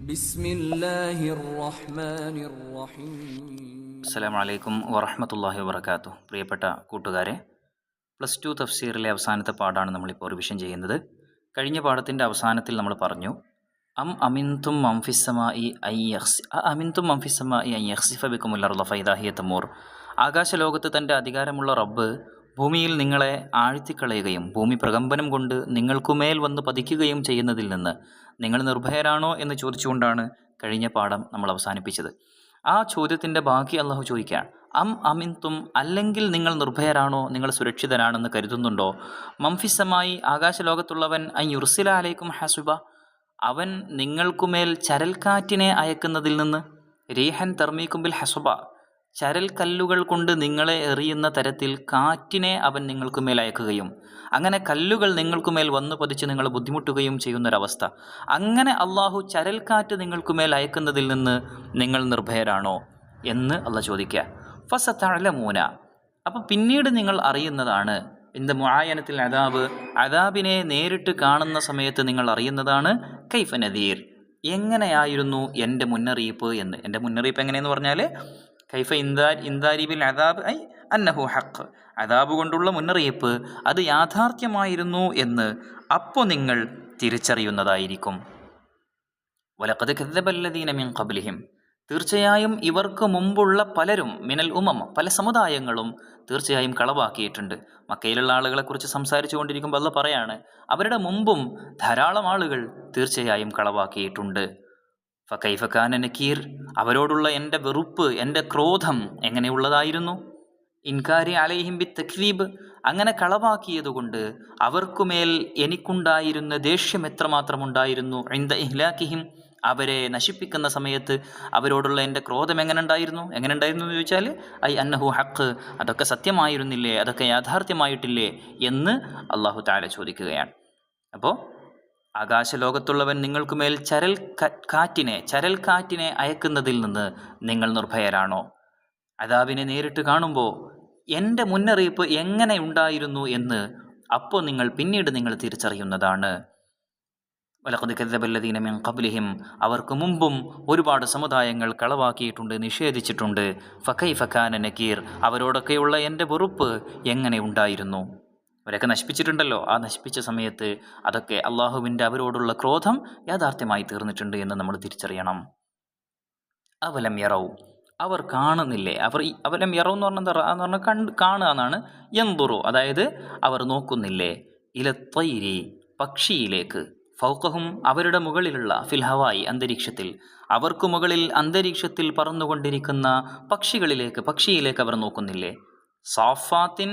ബിസ്മില്ലാഹിർ റഹ്മാനിർ റഹീം. അസ്സലാമു അലൈക്കും വറഹ്മത്തുള്ളാഹി വബറകാതുഹു. പ്രിയപ്പെട്ട കൂട്ടുകാരെ, +2 തഫ്സീറിലെ അവസാനത്തെ പാഠമാണ് നമ്മളിപ്പോൾ റിവിഷൻ ചെയ്യുന്നത്. കഴിഞ്ഞ പാഠത്തിൻ്റെ അവസാനത്തിൽ നമ്മൾ പറഞ്ഞു, അമിൻതും മംഫിസ്സമായി അൻ യഖ്സിഫ ബിക്കുമുൽ അർള ഫൈദാ ഹിയ തമൂർ. ആകാശലോകത്ത് തൻ്റെ അധികാരമുള്ള റബ്ബ് ഭൂമിയിൽ നിങ്ങളെ ആഴ്ത്തിക്കളയുകയും ഭൂമി പ്രകമ്പനം കൊണ്ട് നിങ്ങൾക്കുമേൽ വന്ന് പതിക്കുകയും ചെയ്യുന്നതിൽ നിന്ന് നിങ്ങൾ നിർഭയരാണോ എന്ന് ചോദിച്ചുകൊണ്ടാണ് കഴിഞ്ഞ പാഠം നമ്മൾ അവസാനിപ്പിച്ചത്. ആ ചോദ്യത്തിൻ്റെ ബാക്കി അള്ളാഹു ചോദിക്കുകയാണ്, അമിൻതും, അല്ലെങ്കിൽ നിങ്ങൾ നിർഭയരാണോ, നിങ്ങൾ സുരക്ഷിതരാണെന്ന് കരുതുന്നുണ്ടോ? മംഫിസമായി, ആകാശലോകത്തുള്ളവൻ, അൻ യുർസില അലൈക്കും ഹസുബ, അവൻ നിങ്ങൾക്കുമേൽ ചരൽക്കാറ്റിനെ അയക്കുന്നതിൽ നിന്ന്, റീഹൻ തർമീക്കുംബിൽ ഹസുബ, ചരൽ കല്ലുകൾ കൊണ്ട് നിങ്ങളെ എറിയുന്ന തരത്തിൽ കാറ്റിനെ അവൻ നിങ്ങൾക്കുമേൽ അയക്കുകയും അങ്ങനെ കല്ലുകൾ നിങ്ങൾക്കുമേൽ വന്നു പതിച്ച് നിങ്ങൾ ബുദ്ധിമുട്ടുകയും ചെയ്യുന്നൊരവസ്ഥ. അങ്ങനെ അള്ളാഹു ചരൽക്കാറ്റ് നിങ്ങൾക്കുമേൽ അയക്കുന്നതിൽ നിന്ന് നിങ്ങൾ നിർഭയരാണോ എന്ന് അള്ളാഹ് ചോദിക്കുക. ഫസതഅലമൂന, അപ്പോൾ പിന്നീട് നിങ്ങൾ അറിയുന്നതാണ്. മുആയനത്തിൽ അദാബിനെ നേരിട്ട് കാണുന്ന സമയത്ത് നിങ്ങൾ അറിയുന്നതാണ്. കൈഫ നദീർ, എങ്ങനെയായിരുന്നു എൻ്റെ മുന്നറിയിപ്പ് എന്ന്. എൻ്റെ മുന്നറിയിപ്പ് എങ്ങനെയെന്ന് പറഞ്ഞാൽ, കൈഫ ഇൻദാരി ബിൽ അദാബ് ഐ അന്നഹു ഹഖ്, അദാബ് കൊണ്ടുള്ള മുന്നറിയിപ്പ് അത് യാഥാർത്ഥ്യമായിരുന്നു എന്ന് അപ്പോൾ നിങ്ങൾ തിരിച്ചറിയുന്നതായിരിക്കും. വലഖദ് കദ്ദബല്ലദീന മിൻ ഖബ്ലിഹിം, തീർച്ചയായും ഇവർക്ക് മുമ്പുള്ള പലരും, മിനൽ ഉമം, പല സമുദായങ്ങളും തീർച്ചയായും കളവാക്കിയിട്ടുണ്ട്. മക്കയിലുള്ള ആളുകളെക്കുറിച്ച് സംസാരിച്ചു കൊണ്ടിരിക്കുമ്പോൾ അല്ലാഹ് പറയാണ്, അവരുടെ മുമ്പും ധാരാളം ആളുകൾ തീർച്ചയായും കളവാക്കിയിട്ടുണ്ട്. ഫകൈഫ കാന നകീർ, അവരോടുള്ള എൻ്റെ വെറുപ്പ്, എൻ്റെ ക്രോധം എങ്ങനെയുള്ളതായിരുന്നു. ഇൻകാരി അലൈഹിം ബി തക്ലീബ്, അങ്ങനെ കളവാക്കിയതുകൊണ്ട് അവർക്കുമേൽ എനിക്കുണ്ടായിരുന്ന ദേഷ്യം എത്രമാത്രം ഉണ്ടായിരുന്നു. ഇൻദ ഇഹ്ലാക്കിഹിം, അവരെ നശിപ്പിക്കുന്ന സമയത്ത് അവരോടുള്ള എൻ്റെ ക്രോധം എങ്ങനെ ഉണ്ടായിരുന്നു എന്ന് ചോദിച്ചാൽ, ഐ അന്നഹു ഹഖ്, അതൊക്കെ സത്യമായിരുന്നില്ലേ, അതൊക്കെ യാഥാർത്ഥ്യമായിട്ടില്ലേ എന്ന് അള്ളാഹു തആല ചോദിക്കുകയാണ്. അപ്പോൾ ആകാശലോകത്തുള്ളവൻ നിങ്ങൾക്കുമേൽ ചരൽക്കാറ്റിനെ അയക്കുന്നതിൽ നിന്ന് നിങ്ങൾ നിർഭയരാണോ? അദാബിനെ നേരിട്ട് കാണുമ്പോൾ എൻ്റെ മുന്നറിയിപ്പ് എങ്ങനെ ഉണ്ടായിരുന്നു എന്ന് അപ്പോൾ പിന്നീട് നിങ്ങൾ തിരിച്ചറിയുന്നതാണ്. വലഖദ് കദ്ദബല്ലദീന മിൻ ഖബ്ലിഹിം, അവർക്ക് മുമ്പും ഒരുപാട് സമുദായങ്ങൾ കളവാക്കിയിട്ടുണ്ട്, നിഷേധിച്ചിട്ടുണ്ട്. ഫകൈഫ കാന നകീർ, അവരോടൊക്കെയുള്ള എൻ്റെ വെറുപ്പ് എങ്ങനെ ഉണ്ടായിരുന്നു. അവരൊക്കെ നശിപ്പിച്ചിട്ടുണ്ടല്ലോ, ആ നശിപ്പിച്ച സമയത്ത് അതൊക്കെ അള്ളാഹുവിൻ്റെ അവരോടുള്ള ക്രോധം യാഥാർത്ഥ്യമായി തീർന്നിട്ടുണ്ട് എന്ന് നമ്മൾ തിരിച്ചറിയണം. അവലം യറൗ, അവർ കാണുന്നില്ലേ. അവലം യറൗ എന്ന് പറഞ്ഞാൽ കാണുക എന്നാണ്. യൻദുറു, അതായത് അവർ നോക്കുന്നില്ലേ. ഇലത്തൈരി, പക്ഷിയിലേക്ക്. ഫൗഖഹും, അവരുടെ മുകളിലുള്ള, ഫിൽ ഹവായി, അന്തരീക്ഷത്തിൽ, അവർക്ക് മുകളിൽ അന്തരീക്ഷത്തിൽ പറന്നുകൊണ്ടിരിക്കുന്ന പക്ഷിയിലേക്ക് അവർ നോക്കുന്നില്ലേ. സാഫാത്തിൻ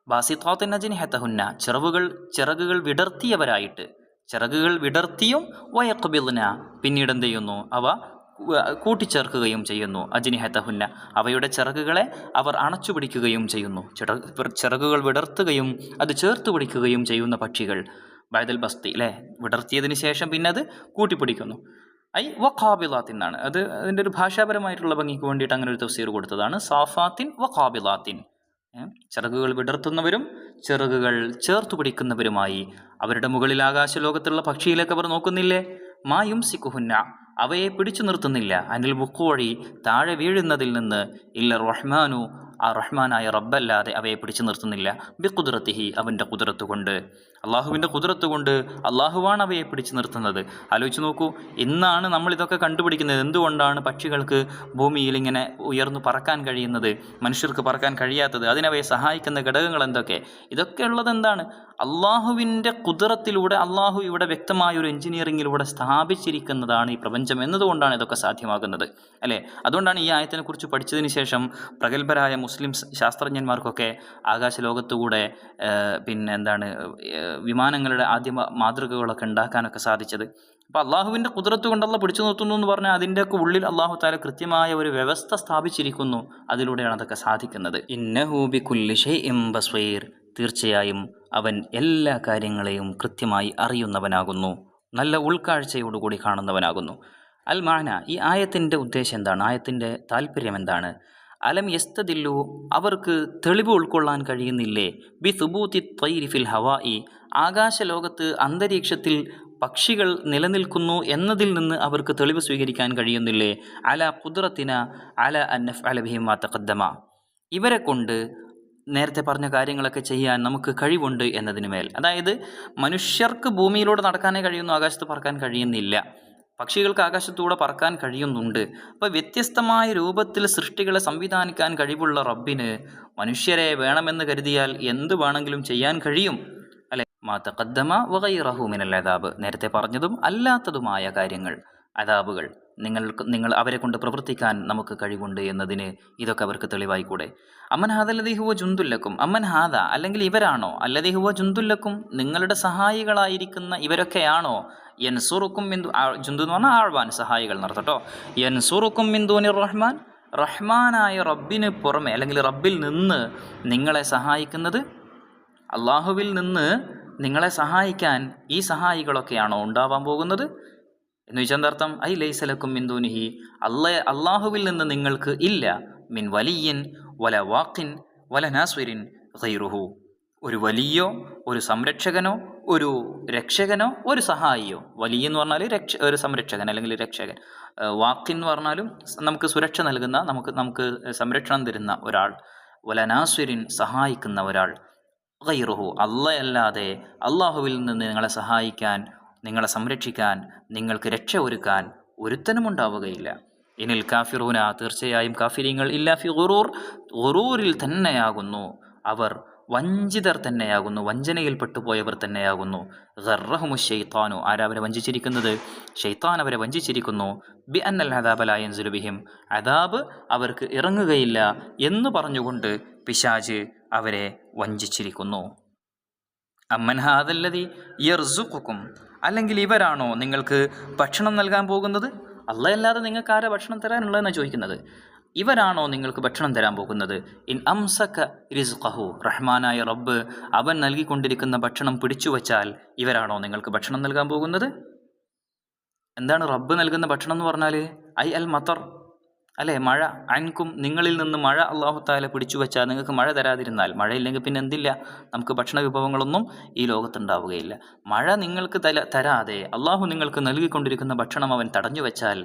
ബാസിത്താത്തിൻ അജ്നിഹതഹുന്ന, ചിറകുകൾ വിടർത്തിയവരായിട്ട്, ചിറകുകൾ വിടർത്തിയും, വയഖ്ബിദ്ന, പിന്നീട് എന്ത് ചെയ്യുന്നു, അവ കൂട്ടിച്ചേർക്കുകയും ചെയ്യുന്നു. അജ്നിഹതഹുന്ന, അവയുടെ ചിറകുകളെ അവർ അണച്ചു പിടിക്കുകയും ചെയ്യുന്നു. ചിറകുകൾ വിടർത്തുകയും അത് ചേർത്ത് പിടിക്കുകയും ചെയ്യുന്ന പക്ഷികൾ. ബഅദൽ ബസ്തി, അല്ലേ, വിടർത്തിയതിന് ശേഷം പിന്നെ അത് കൂട്ടിപ്പിടിക്കുന്നു. വഖാബിലാത്തിൻ, അത് അതിൻ്റെ ഒരു ഭാഷാപരമായിട്ടുള്ള ഭംഗിക്ക് വേണ്ടിയിട്ട് അങ്ങനെ ഒരു തഫ്സീർ കൊടുത്തതാണ്. സാഫാത്തിൻ വഖാബിലാത്തിൻ, ചിറകുകൾ വിടർത്തുന്നവരും ചിറകുകൾ ചേർത്തു പിടിക്കുന്നവരുമായി അവരുടെ മുകളിൽ ആകാശലോകത്തുള്ള പക്ഷിയിലേക്ക് അവർ നോക്കുന്നില്ലേ. മായും സിക്കുഹുന്ന, അവയെ പിടിച്ചു നിർത്തുന്നില്ല. അനിൽ വുഖൂഇ, താഴെ വീഴുന്നതിൽ നിന്ന്. ഇല്ല റഹ്മാനു, ആ റഹ്മാനായ റബ്ബല്ലാതെ അവയെ പിടിച്ചു നിർത്തുന്നില്ല. ബി ഖുദ്റത്തിഹി, അവൻ്റെ ഖുദ്റത്ത് കൊണ്ട്, അള്ളാഹുവിൻ്റെ ഖുദ്റത്ത് കൊണ്ട് അള്ളാഹുവാണ് അവയെ പിടിച്ചു നിർത്തുന്നത്. ആലോചിച്ച് നോക്കൂ, ഇന്നാണ് നമ്മളിതൊക്കെ കണ്ടുപിടിക്കുന്നത്. എന്തുകൊണ്ടാണ് പക്ഷികൾക്ക് ഭൂമിയിൽ ഇങ്ങനെ ഉയർന്നു പറക്കാൻ കഴിയുന്നത്, മനുഷ്യർക്ക് പറക്കാൻ കഴിയാത്തത്? അതിനവയെ സഹായിക്കുന്ന ഘടകങ്ങൾ എന്തൊക്കെ? ഇതൊക്കെ ഉള്ളത് എന്താണ്? അള്ളാഹുവിൻ്റെ ഖുദ്റത്തിലൂടെ, അള്ളാഹു ഇവിടെ വ്യക്തമായൊരു എഞ്ചിനീയറിങ്ങിലൂടെ സ്ഥാപിച്ചിരിക്കുന്നതാണ് ഈ പ്രപഞ്ചം എന്നതുകൊണ്ടാണ് ഇതൊക്കെ സാധ്യമാകുന്നത്, അല്ലേ? അതുകൊണ്ടാണ് ഈ ആയത്തിനെക്കുറിച്ച് പഠിച്ചതിന് ശേഷം പ്രഗത്ഭരായ മുസ്ലിം ശാസ്ത്രജ്ഞന്മാർക്കൊക്കെ ആകാശലോകത്തുകൂടെ വിമാനങ്ങളുടെ ആദ്യ മാതൃകകളൊക്കെ ഉണ്ടാക്കാനൊക്കെ സാധിച്ചത്. അപ്പോൾ അള്ളാഹുവിൻ്റെ ഖുദ്റത്ത് കൊണ്ടുള്ള പിടിച്ചു നിർത്തുന്നു എന്ന് പറഞ്ഞാൽ അതിൻ്റെയൊക്കെ ഉള്ളിൽ അള്ളാഹു തആല കൃത്യമായ ഒരു വ്യവസ്ഥ സ്ഥാപിച്ചിരിക്കുന്നു. അതിലൂടെയാണ് അതൊക്കെ സാധിക്കുന്നത്. ഇന്നഹു ബികുല്ലി ഷൈഇൻ ബസീർ, തീർച്ചയായും അവൻ എല്ലാ കാര്യങ്ങളെയും കൃത്യമായി അറിയുന്നവനാകുന്നു, നല്ല ഉൾക്കാഴ്ചയോടുകൂടി കാണുന്നവനാകുന്നു. അൽ മാന, ഈ ആയത്തിൻ്റെ ഉദ്ദേശം എന്താണ്, ആയത്തിൻ്റെ താല്പര്യം എന്താണ്? അലം യസ്തദില്ലു, അവർക്ക് തെളിവ് ഉൾക്കൊള്ളാൻ കഴിയുന്നില്ലേ? ബി സുബൂത്തി ത്വയ്രി ഫിൽ ഹവായി, ആകാശലോകത്ത് അന്തരീക്ഷത്തിൽ പക്ഷികൾ നിലനിൽക്കുന്നു എന്നതിൽ നിന്ന് അവർക്ക് തെളിവ് സ്വീകരിക്കാൻ കഴിയുന്നില്ലേ? അല ഖുദ്റത്തിന അല അൻ നഫ്അല ബിഹിം മാ തഖദ്ദമ, ഇവരെ കൊണ്ട് നേരത്തെ പറഞ്ഞ കാര്യങ്ങളൊക്കെ ചെയ്യാൻ നമുക്ക് കഴിവുണ്ട് എന്നതിന് മേൽ. അതായത് മനുഷ്യർക്ക് ഭൂമിയിലൂടെ നടക്കാനേ കഴിയുന്നു, ആകാശത്ത് പറക്കാൻ കഴിയുന്നില്ല. പക്ഷികൾക്ക് ആകാശത്തൂടെ പറക്കാൻ കഴിയുന്നുണ്ട്. അപ്പോൾ വ്യത്യസ്തമായ രൂപത്തിൽ സൃഷ്ടികളെ സംവിധാനിക്കാൻ കഴിവുള്ള റബ്ബിന് മനുഷ്യരെ വേണമെന്ന് കരുതിയാൽ എന്ത് വേണമെങ്കിലും ചെയ്യാൻ കഴിയും, അല്ലെ? മാ തഖദ്ദമ വഗൈറഹു മിനൽ അദാബ്, നേരത്തെ പറഞ്ഞതും അല്ലാത്തതുമായ കാര്യങ്ങൾ, അദാബുകൾ നിങ്ങൾ അവരെ കൊണ്ട് പ്രവർത്തിക്കാൻ നമുക്ക് കഴിവുണ്ട് എന്നതിന് ഇതൊക്കെ അവർക്ക് തെളിവായിക്കൂടെ? അമ്മൻ ഹാദ അല്ലദീ ഹുവ ജുന്ദുല്ലക്കും, അമ്മൻ ഹാദ അല്ലെങ്കിൽ ഇവരാണോ, അല്ലദീ ഹുവ ജുന്ദുല്ലക്കും നിങ്ങളുടെ സഹായികളായിരിക്കുന്ന ഇവരൊക്കെയാണോ, യൻസുറുക്കും മിൻ ജുന്ദു എന്ന് പറഞ്ഞാൽ ആഴ്വാൻ, സഹായികൾ നടത്തട്ടോ, യൻസുറുക്കും മിൻ ദൂനിർ റഹ്മാൻ, റഹ്മാനായ റബ്ബിന് പുറമെ അല്ലെങ്കിൽ റബ്ബിൽ നിന്ന് നിങ്ങളെ സഹായിക്കുന്നത്, അള്ളാഹുവിൽ നിന്ന് നിങ്ങളെ സഹായിക്കാൻ ഈ സഹായികളൊക്കെയാണോ ഉണ്ടാവാൻ പോകുന്നത് എന്ന് ചോദിച്ചാൽ എന്താർത്ഥം? ഐ ലൈസലക്കും മിൻ ദൂനിഹി, അള്ളാഹുവിൽ നിന്ന് നിങ്ങൾക്ക് ഇല്ല, മിൻ വലിയൻ വല വാക്കിൻ വല നാസ്വിരിൻ ഗൈറുഹു, ഒരു വലിയോ ഒരു സംരക്ഷകനോ ഒരു രക്ഷകനോ ഒരു സഹായിയോ. വലിയ എന്ന് പറഞ്ഞാൽ ഒരു സംരക്ഷകൻ അല്ലെങ്കിൽ രക്ഷകൻ, വാക്കിൻ എന്ന് പറഞ്ഞാലും നമുക്ക് സുരക്ഷ നൽകുന്ന നമുക്ക് സംരക്ഷണം തരുന്ന ഒരാൾ, വല നാസ്വിരിൻ സഹായിക്കുന്ന ഒരാൾ, ഗൈറുഹു അല്ലാതെ അള്ളാഹുവിൽ നിന്ന് നിങ്ങളെ സഹായിക്കാൻ, നിങ്ങളെ സംരക്ഷിക്കാൻ, നിങ്ങൾക്ക് രക്ഷ ഒരുക്കാൻ ഒരുത്തനും ഉണ്ടാവുകയില്ല. ഇനിൽ കാഫിറൂന തീർച്ചയായും കാഫിരീങ്ങൾ ഇല്ലാ ഫി ഗുറൂർ, ഗുറൂറിൽ തന്നെയാകുന്നു അവർ, വഞ്ചിതർ തന്നെയാകുന്നു, വഞ്ചനയിൽ പെട്ടുപോയവർ തന്നെയാകുന്നു. ഗർറഹുമു ശൈത്താനു, ആരവരെ വഞ്ചിച്ചിരിക്കുന്നത്? ശൈത്താൻ അവരെ വഞ്ചിച്ചിരിക്കുന്നു. ബി അന്നൽ അദാബ ലാ യൻസിലു ബിഹിം, അദാബ് അവർക്ക് ഇറങ്ങുകയില്ല എന്ന് പറഞ്ഞുകൊണ്ട് പിശാച് അവരെ വഞ്ചിച്ചിരിക്കുന്നു. അമ്മൻ ഹാദല്ലദീ യർസുഖുക്കും, അല്ലെങ്കിൽ ഇവരാണോ നിങ്ങൾക്ക് ഭക്ഷണം നൽകാൻ പോകുന്നത്? അല്ലാതെ നിങ്ങൾക്ക് ആരാ ഭക്ഷണം തരാനുള്ളതെന്നാണ് ചോദിക്കുന്നത്. ഇവരാണോ നിങ്ങൾക്ക് ഭക്ഷണം തരാൻ പോകുന്നത്? ഇൻ അംസക റിസ്ഖഹു, റഹ്മാനായ റബ്ബ് അവൻ നൽകിക്കൊണ്ടിരിക്കുന്ന ഭക്ഷണം പിടിച്ചു വച്ചാൽ ഇവരാണോ നിങ്ങൾക്ക് ഭക്ഷണം നൽകാൻ പോകുന്നത്? എന്താണ് റബ്ബ് നൽകുന്ന ഭക്ഷണം എന്ന് പറഞ്ഞാൽ? ഐ അൽ മത്തർ, അല്ലേ? മഴ. അൻകും നിങ്ങളിൽ നിന്ന് മഴ അള്ളാഹു താല പിടിച്ചു വെച്ചാൽ, നിങ്ങൾക്ക് മഴ തരാതിരുന്നാൽ, മഴയില്ലെങ്കിൽ പിന്നെ എന്തില്ല, നമുക്ക് ഭക്ഷണ വിഭവങ്ങളൊന്നും ഈ ലോകത്തുണ്ടാവുകയില്ല. മഴ നിങ്ങൾക്ക് തരാതെ അള്ളാഹു നിങ്ങൾക്ക് നൽകിക്കൊണ്ടിരിക്കുന്ന ഭക്ഷണം അവൻ തടഞ്ഞു വെച്ചാൽ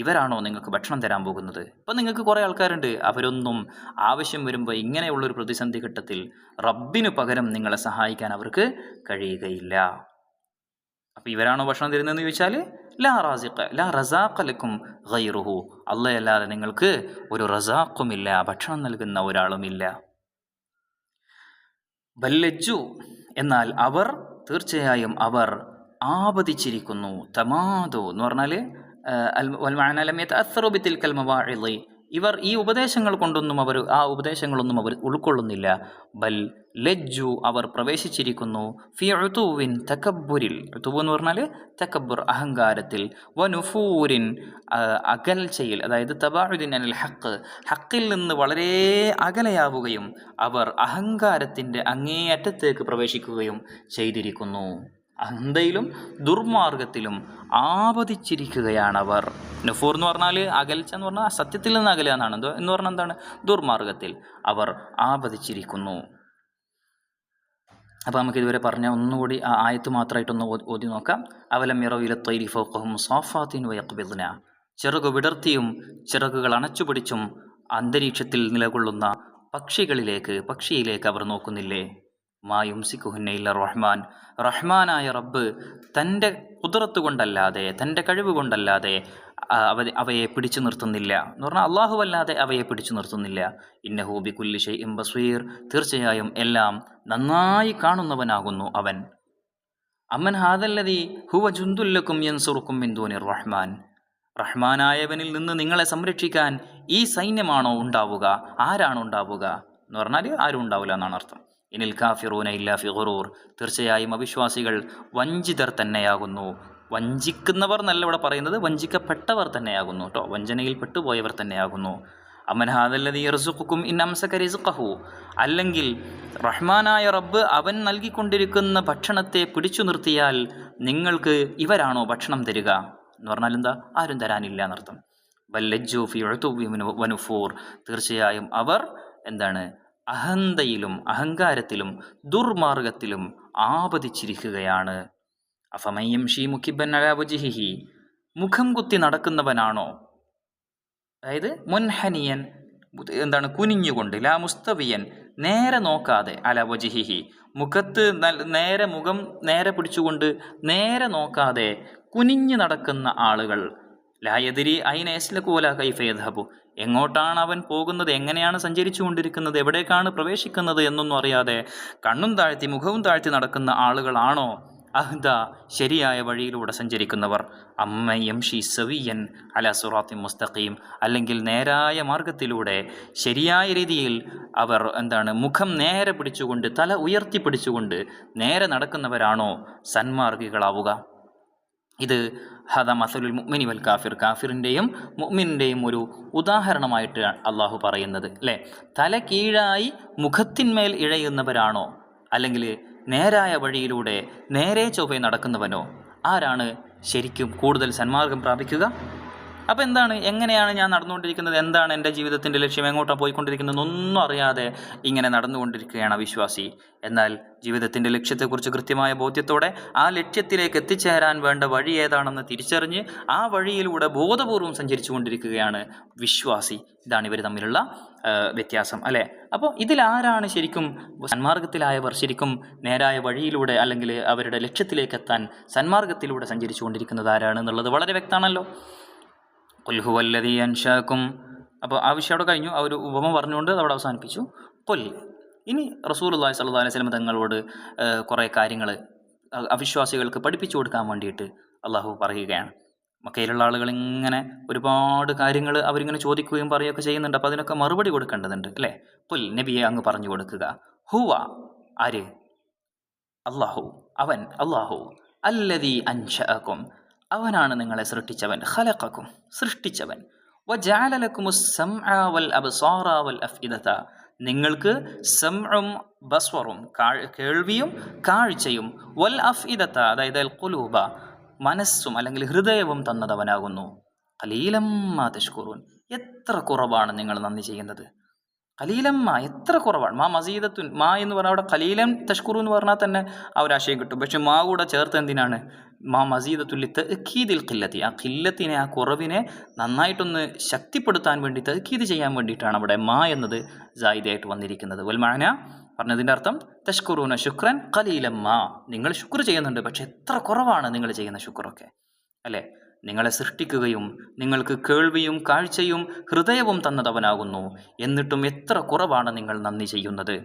ഇവരാണോ നിങ്ങൾക്ക് ഭക്ഷണം തരാൻ പോകുന്നത്? ഇപ്പം നിങ്ങൾക്ക് കുറേ ആൾക്കാരുണ്ട്, അവരൊന്നും ആവശ്യം വരുമ്പോൾ ഇങ്ങനെയുള്ളൊരു പ്രതിസന്ധി ഘട്ടത്തിൽ റബ്ബിനു പകരം നിങ്ങളെ സഹായിക്കാൻ അവർക്ക് കഴിയുകയില്ല. അപ്പം ഇവരാണോ ഭക്ഷണം തരുന്നതെന്ന് ചോദിച്ചാൽ ലാ റസാഖ ലക്കും ഗൈറുഹു, അല്ലാതെ നിങ്ങൾക്ക് ഒരു റസാഖുമില്ല, ഭക്ഷണം നൽകുന്ന ഒരാളുമില്ല. ബല്ലജ്ജു, എന്നാൽ അവർ തീർച്ചയായും അവർ ആപതിച്ചിരിക്കുന്നു. തമാദു എന്ന് പറഞ്ഞാൽ ഇവർ ഈ ഉപദേശങ്ങൾ കൊണ്ടൊന്നും ആ ഉപദേശങ്ങളൊന്നും അവർ ഉൾക്കൊള്ളുന്നില്ല. ബൽ ലജ്ജു, അവർ പ്രവേശിച്ചിരിക്കുന്നു. ഫി ഉതുവിൻ തകബ്ബുരിൽ, ഉതുവ് എന്ന് പറഞ്ഞാൽ തകബ്ബുർ അഹങ്കാരത്തിൽ, വനുഫൂരിൻ അകൽച്ചയിൽ, അതായത് തബാഉദിൻ അനിൽ ഹഖ്, ഹക്കിൽ നിന്ന് വളരെ അകലെയാവുകയും അവർ അഹങ്കാരത്തിൻ്റെ അങ്ങേയറ്റത്തേക്ക് പ്രവേശിക്കുകയും ചെയ്തിരിക്കുന്നു. അഹന്തയിലും ദുർമാർഗത്തിലും ആപതിച്ചിരിക്കുകയാണവർ. നുഫൂർ എന്ന് പറഞ്ഞാൽ അകൽച്ച എന്ന് പറഞ്ഞാൽ സത്യത്തിൽ നിന്ന് അകലുക എന്നാണ്. എന്ന് പറഞ്ഞാൽ എന്താണ്? ദുർമാർഗത്തിൽ അവർ ആപതിച്ചിരിക്കുന്നു. അപ്പോൾ നമുക്ക് ഇതുവരെ പറഞ്ഞ ഒന്നുകൂടി ആ ആയത്ത് മാത്രമായിട്ടൊന്ന് ഓതി നോക്കാം. അവലം യറൗ ഇല ത്വയ്രി ഫൗഖഹും സാഫാത്തിൻ വയഖ്ബിദ്ന, ചിറകു വിടർത്തിയും ചിറകുകൾ അണച്ചുപിടിച്ചും അന്തരീക്ഷത്തിൽ നിലകൊള്ളുന്ന പക്ഷിയിലേക്ക് അവർ നോക്കുന്നില്ലേ? മാ യുംസിക്കുഹുന്ന ഇല്ല റഹ്മാൻ, റഹ്മാനായ റബ്ബ് തൻ്റെ ഖുദ്റത്ത് കൊണ്ടല്ലാതെ, തൻ്റെ കഴിവ് കൊണ്ടല്ലാതെ അവയെ പിടിച്ചു നിർത്തുന്നില്ല എന്ന് പറഞ്ഞാൽ അല്ലാഹുവല്ലാതെ അവയെ പിടിച്ചു നിർത്തുന്നില്ല. ഇന്നഹു ബികുല്ലി ഷൈഇൻ ബസീർ, തീർച്ചയായും എല്ലാം നന്നായി കാണുന്നവനാകുന്നു അവൻ. അമ്മൻ ഹാദല്ലദീ ഹുവ ജുന്ദുല്ലക്കും യൻസുറുക്കും മിൻ ദൂനിർ റഹ്മാൻ, റഹ്മാനായവനിൽ നിന്ന് നിങ്ങളെ സംരക്ഷിക്കാൻ ഈ സൈന്യമാണോ ഉണ്ടാവുക? ആരാണ് ഉണ്ടാവുക എന്ന് പറഞ്ഞാൽ ആരും ഉണ്ടാവില്ല എന്നാണ് അർത്ഥം. ഇനിൽ കാഫിറൂന ഇല്ലാ ഫി ഗുറൂർ, തീർച്ചയായും അവിശ്വാസികൾ വഞ്ചിതർ തന്നെയാകുന്നു. വഞ്ചിക്കുന്നവർ എന്നല്ല ഇവിടെ പറയുന്നത്, വഞ്ചിക്കപ്പെട്ടവർ തന്നെയാകുന്നു കേട്ടോ, വഞ്ചനയിൽ പെട്ടുപോയവർ തന്നെയാകുന്നു. അമൻ ഹാദല്ലദീ യർസുഖുക്കും ഇൻ അംസക റിസ്ഖഹു, അല്ലെങ്കിൽ റഹ്മാനായ റബ്ബ് അവൻ നൽകിക്കൊണ്ടിരിക്കുന്ന ഭക്ഷണത്തെ പിടിച്ചു നിർത്തിയാൽ നിങ്ങൾക്ക് ഇവരാണോ ഭക്ഷണം തരിക എന്ന് പറഞ്ഞാൽ എന്താ? ആരും തരാനില്ല എന്നർത്ഥം. ബല്ലജ്ജു ഫി ഉതുവ്വിൻ വനുഫൂർ, തീർച്ചയായും അവർ എന്താണ്? അഹന്തയിലും അഹങ്കാരത്തിലും ദുർമാർഗത്തിലും ആപതിച്ചിരിക്കുകയാണ്. അഫമയ്യം ഷീ മുഖിബൻ അലാ വജ്ഹിഹി, മുഖം കുത്തി നടക്കുന്നവനാണോ, അതായത് മുൻഹനിയൻ കുനിഞ്ഞുകൊണ്ട്, ലാ മുസ്തവിയൻ നേരെ നോക്കാതെ, അല വജ്ഹിഹി മുഖത്ത് നേരെ മുഖം നേരെ പിടിച്ചുകൊണ്ട് നേരെ നോക്കാതെ കുനിഞ്ഞു നടക്കുന്ന ആളുകൾ, ലാ യദ്രി ഐന യസ്ലകു വലാ കൈഫ യദ്ഹബു എങ്ങോട്ടാണ് അവൻ പോകുന്നത്, എങ്ങനെയാണ് സഞ്ചരിച്ചു കൊണ്ടിരിക്കുന്നത്, എവിടേക്കാണ് പ്രവേശിക്കുന്നത് എന്നൊന്നും അറിയാതെ കണ്ണും താഴ്ത്തി മുഖവും താഴ്ത്തി നടക്കുന്ന ആളുകളാണോ അഹ്ദ ശരിയായ വഴിയിലൂടെ സഞ്ചരിക്കുന്നവർ, അമ്മ യംഷി സവിയൻ അല സുറാത്തി മുസ്തഖീം അല്ലെങ്കിൽ നേരായ മാർഗത്തിലൂടെ ശരിയായ രീതിയിൽ അവർ മുഖം നേരെ പിടിച്ചുകൊണ്ട് തല ഉയർത്തി പിടിച്ചുകൊണ്ട് നേരെ നടക്കുന്നവരാണോ സന്മാർഗികളാവുക. ഇത് ഹദ മസലുൽ മുഅ്മിനി വൽ കാഫിർ, കാഫിറിൻ്റെയും മുഅ്മിനിൻ്റെയും ഒരു ഉദാഹരണമായിട്ട് അള്ളാഹു പറയുന്നത് അല്ലേ. തല കീഴായി മുഖത്തിന്മേൽ ഇഴയുന്നവരാണോ അല്ലെങ്കിൽ നേരായ വഴിയിലൂടെ നേരെ ചൊവ്വേ നടക്കുന്നവനോ, ആരാണ് ശരിക്കും കൂടുതൽ സന്മാർഗം പ്രാപിക്കുക? അപ്പോൾ എങ്ങനെയാണ് ഞാൻ നടന്നുകൊണ്ടിരിക്കുന്നത്, എന്താണ് എൻ്റെ ജീവിതത്തിൻ്റെ ലക്ഷ്യം, എങ്ങോട്ടാണ് പോയിക്കൊണ്ടിരിക്കുന്നത് ഒന്നും അറിയാതെ ഇങ്ങനെ നടന്നുകൊണ്ടിരിക്കുകയാണ് വിശ്വാസി. എന്നാൽ ജീവിതത്തിൻ്റെ ലക്ഷ്യത്തെക്കുറിച്ച് കൃത്യമായ ബോധ്യത്തോടെ ആ ലക്ഷ്യത്തിലേക്ക് എത്തിച്ചേരാൻ വേണ്ട വഴി ഏതാണെന്ന് തിരിച്ചറിഞ്ഞ് ആ വഴിയിലൂടെ ബോധപൂർവം സഞ്ചരിച്ചു കൊണ്ടിരിക്കുകയാണ് വിശ്വാസി. ഇതാണ് ഇവർ തമ്മിലുള്ള വ്യത്യാസം അല്ലേ. അപ്പോൾ ഇതിലാരാണ് ശരിക്കും സന്മാർഗത്തിലായവർ, ശരിക്കും നേരായ വഴിയിലൂടെ അല്ലെങ്കിൽ അവരുടെ ലക്ഷ്യത്തിലേക്ക് എത്താൻ സന്മാർഗത്തിലൂടെ സഞ്ചരിച്ചു കൊണ്ടിരിക്കുന്നത് ആരാണ് എന്നുള്ളത് വളരെ വ്യക്തമാണല്ലോ. ഖുൽ ഹുവല്ലദീ അൻശാകും. അപ്പോൾ ആ വിഷയം അവിടെ കഴിഞ്ഞു, ആ ഒരു ഉപമ പറഞ്ഞുകൊണ്ട് അവിടെ അവസാനിപ്പിച്ചു. ഖുൽ, ഇനി റസൂലുള്ളാഹി സ്വല്ലല്ലാഹു അലൈഹി വസല്ലം തങ്ങളോട് കുറേ കാര്യങ്ങൾ അവിശ്വാസികൾക്ക് പഠിപ്പിച്ചു കൊടുക്കാൻ വേണ്ടിയിട്ട് അള്ളാഹു പറയുകയാണ്. മക്കയിലുള്ള ആളുകൾ ഇങ്ങനെ ഒരുപാട് കാര്യങ്ങൾ അവരിങ്ങനെ ചോദിക്കുകയും പറയുകയൊക്കെ ചെയ്യുന്നുണ്ട്. അപ്പോൾ അതിനൊക്കെ മറുപടി കൊടുക്കേണ്ടതുണ്ട് അല്ലേ. ഖുൽ, നബിയെ അങ്ങ് പറഞ്ഞു കൊടുക്കുക. ഹുവ, ആര്? അള്ളാഹു, അവൻ അള്ളാഹു. അല്ലദീ അൻശഅകും, അവനാണ് നിങ്ങളെ സൃഷ്ടിച്ചവൻ. ഖലഖകും, സൃഷ്ടിച്ചവൻ. വജഅല ലക്കുമുസ് സമഅ വൽ അബ്സാറ വൽ അഫ്ഇദത, നിങ്ങൾക്ക് സമഉം ബസ്വറും കേൾവിയും കാഴ്ചയും, വൽ അഫ്ഇദത അതായത് അൽ ഖുലൂബ മനസ്സും അല്ലെങ്കിൽ ഹൃദയവും തന്നതവനാകുന്നു. ഖലീലം മാ തഷ്കുറൂൻ, എത്ര കുറവാണ് നിങ്ങൾ നന്ദി ചെയ്യുന്നത്. ഖലീലമ്മ, എത്ര കുറവാണ്. മാ മസീദത്തുൻ, മാ എന്ന് പറഞ്ഞാൽ അവിടെ ഖലീലം തഷ്കുറു എന്ന് പറഞ്ഞാൽ തന്നെ ആ ഒരു ആശയം കിട്ടും. പക്ഷെ മാ കൂടെ ചേർത്ത് എന്തിനാണ്? മാ മസീദത്തുൽ തഅക്കീദിൽ ഖില്ലത്തി, ആ ഖില്ലത്തിനെ, ആ കുറവിനെ നന്നായിട്ടൊന്ന് ശക്തിപ്പെടുത്താൻ വേണ്ടി, തഅക്കീദ് ചെയ്യാൻ വേണ്ടിയിട്ടാണ് അവിടെ മാ എന്നത് സായിദായിട്ട് വന്നിരിക്കുന്നത്. വൽ മഅന പറഞ്ഞതിൻ്റെ അർത്ഥം തഷ്കുറൂന ശുക്രൻ ഖലീലമ്മ, നിങ്ങൾ ശുക്ർ ചെയ്യുന്നുണ്ട് പക്ഷെ എത്ര കുറവാണ് നിങ്ങൾ ചെയ്യുന്ന ശുക്രൊക്കെ അല്ലേ. നിങ്ങളെ സൃഷ്ടിക്കുകയും നിങ്ങൾക്ക് കേൾവിയും കാഴ്ചയും ഹൃദയവും തന്നതവനാകുന്നു, എന്നിട്ടും എത്ര കുറവാണ് നിങ്ങൾ നന്ദി ചെയ്യുന്നത്.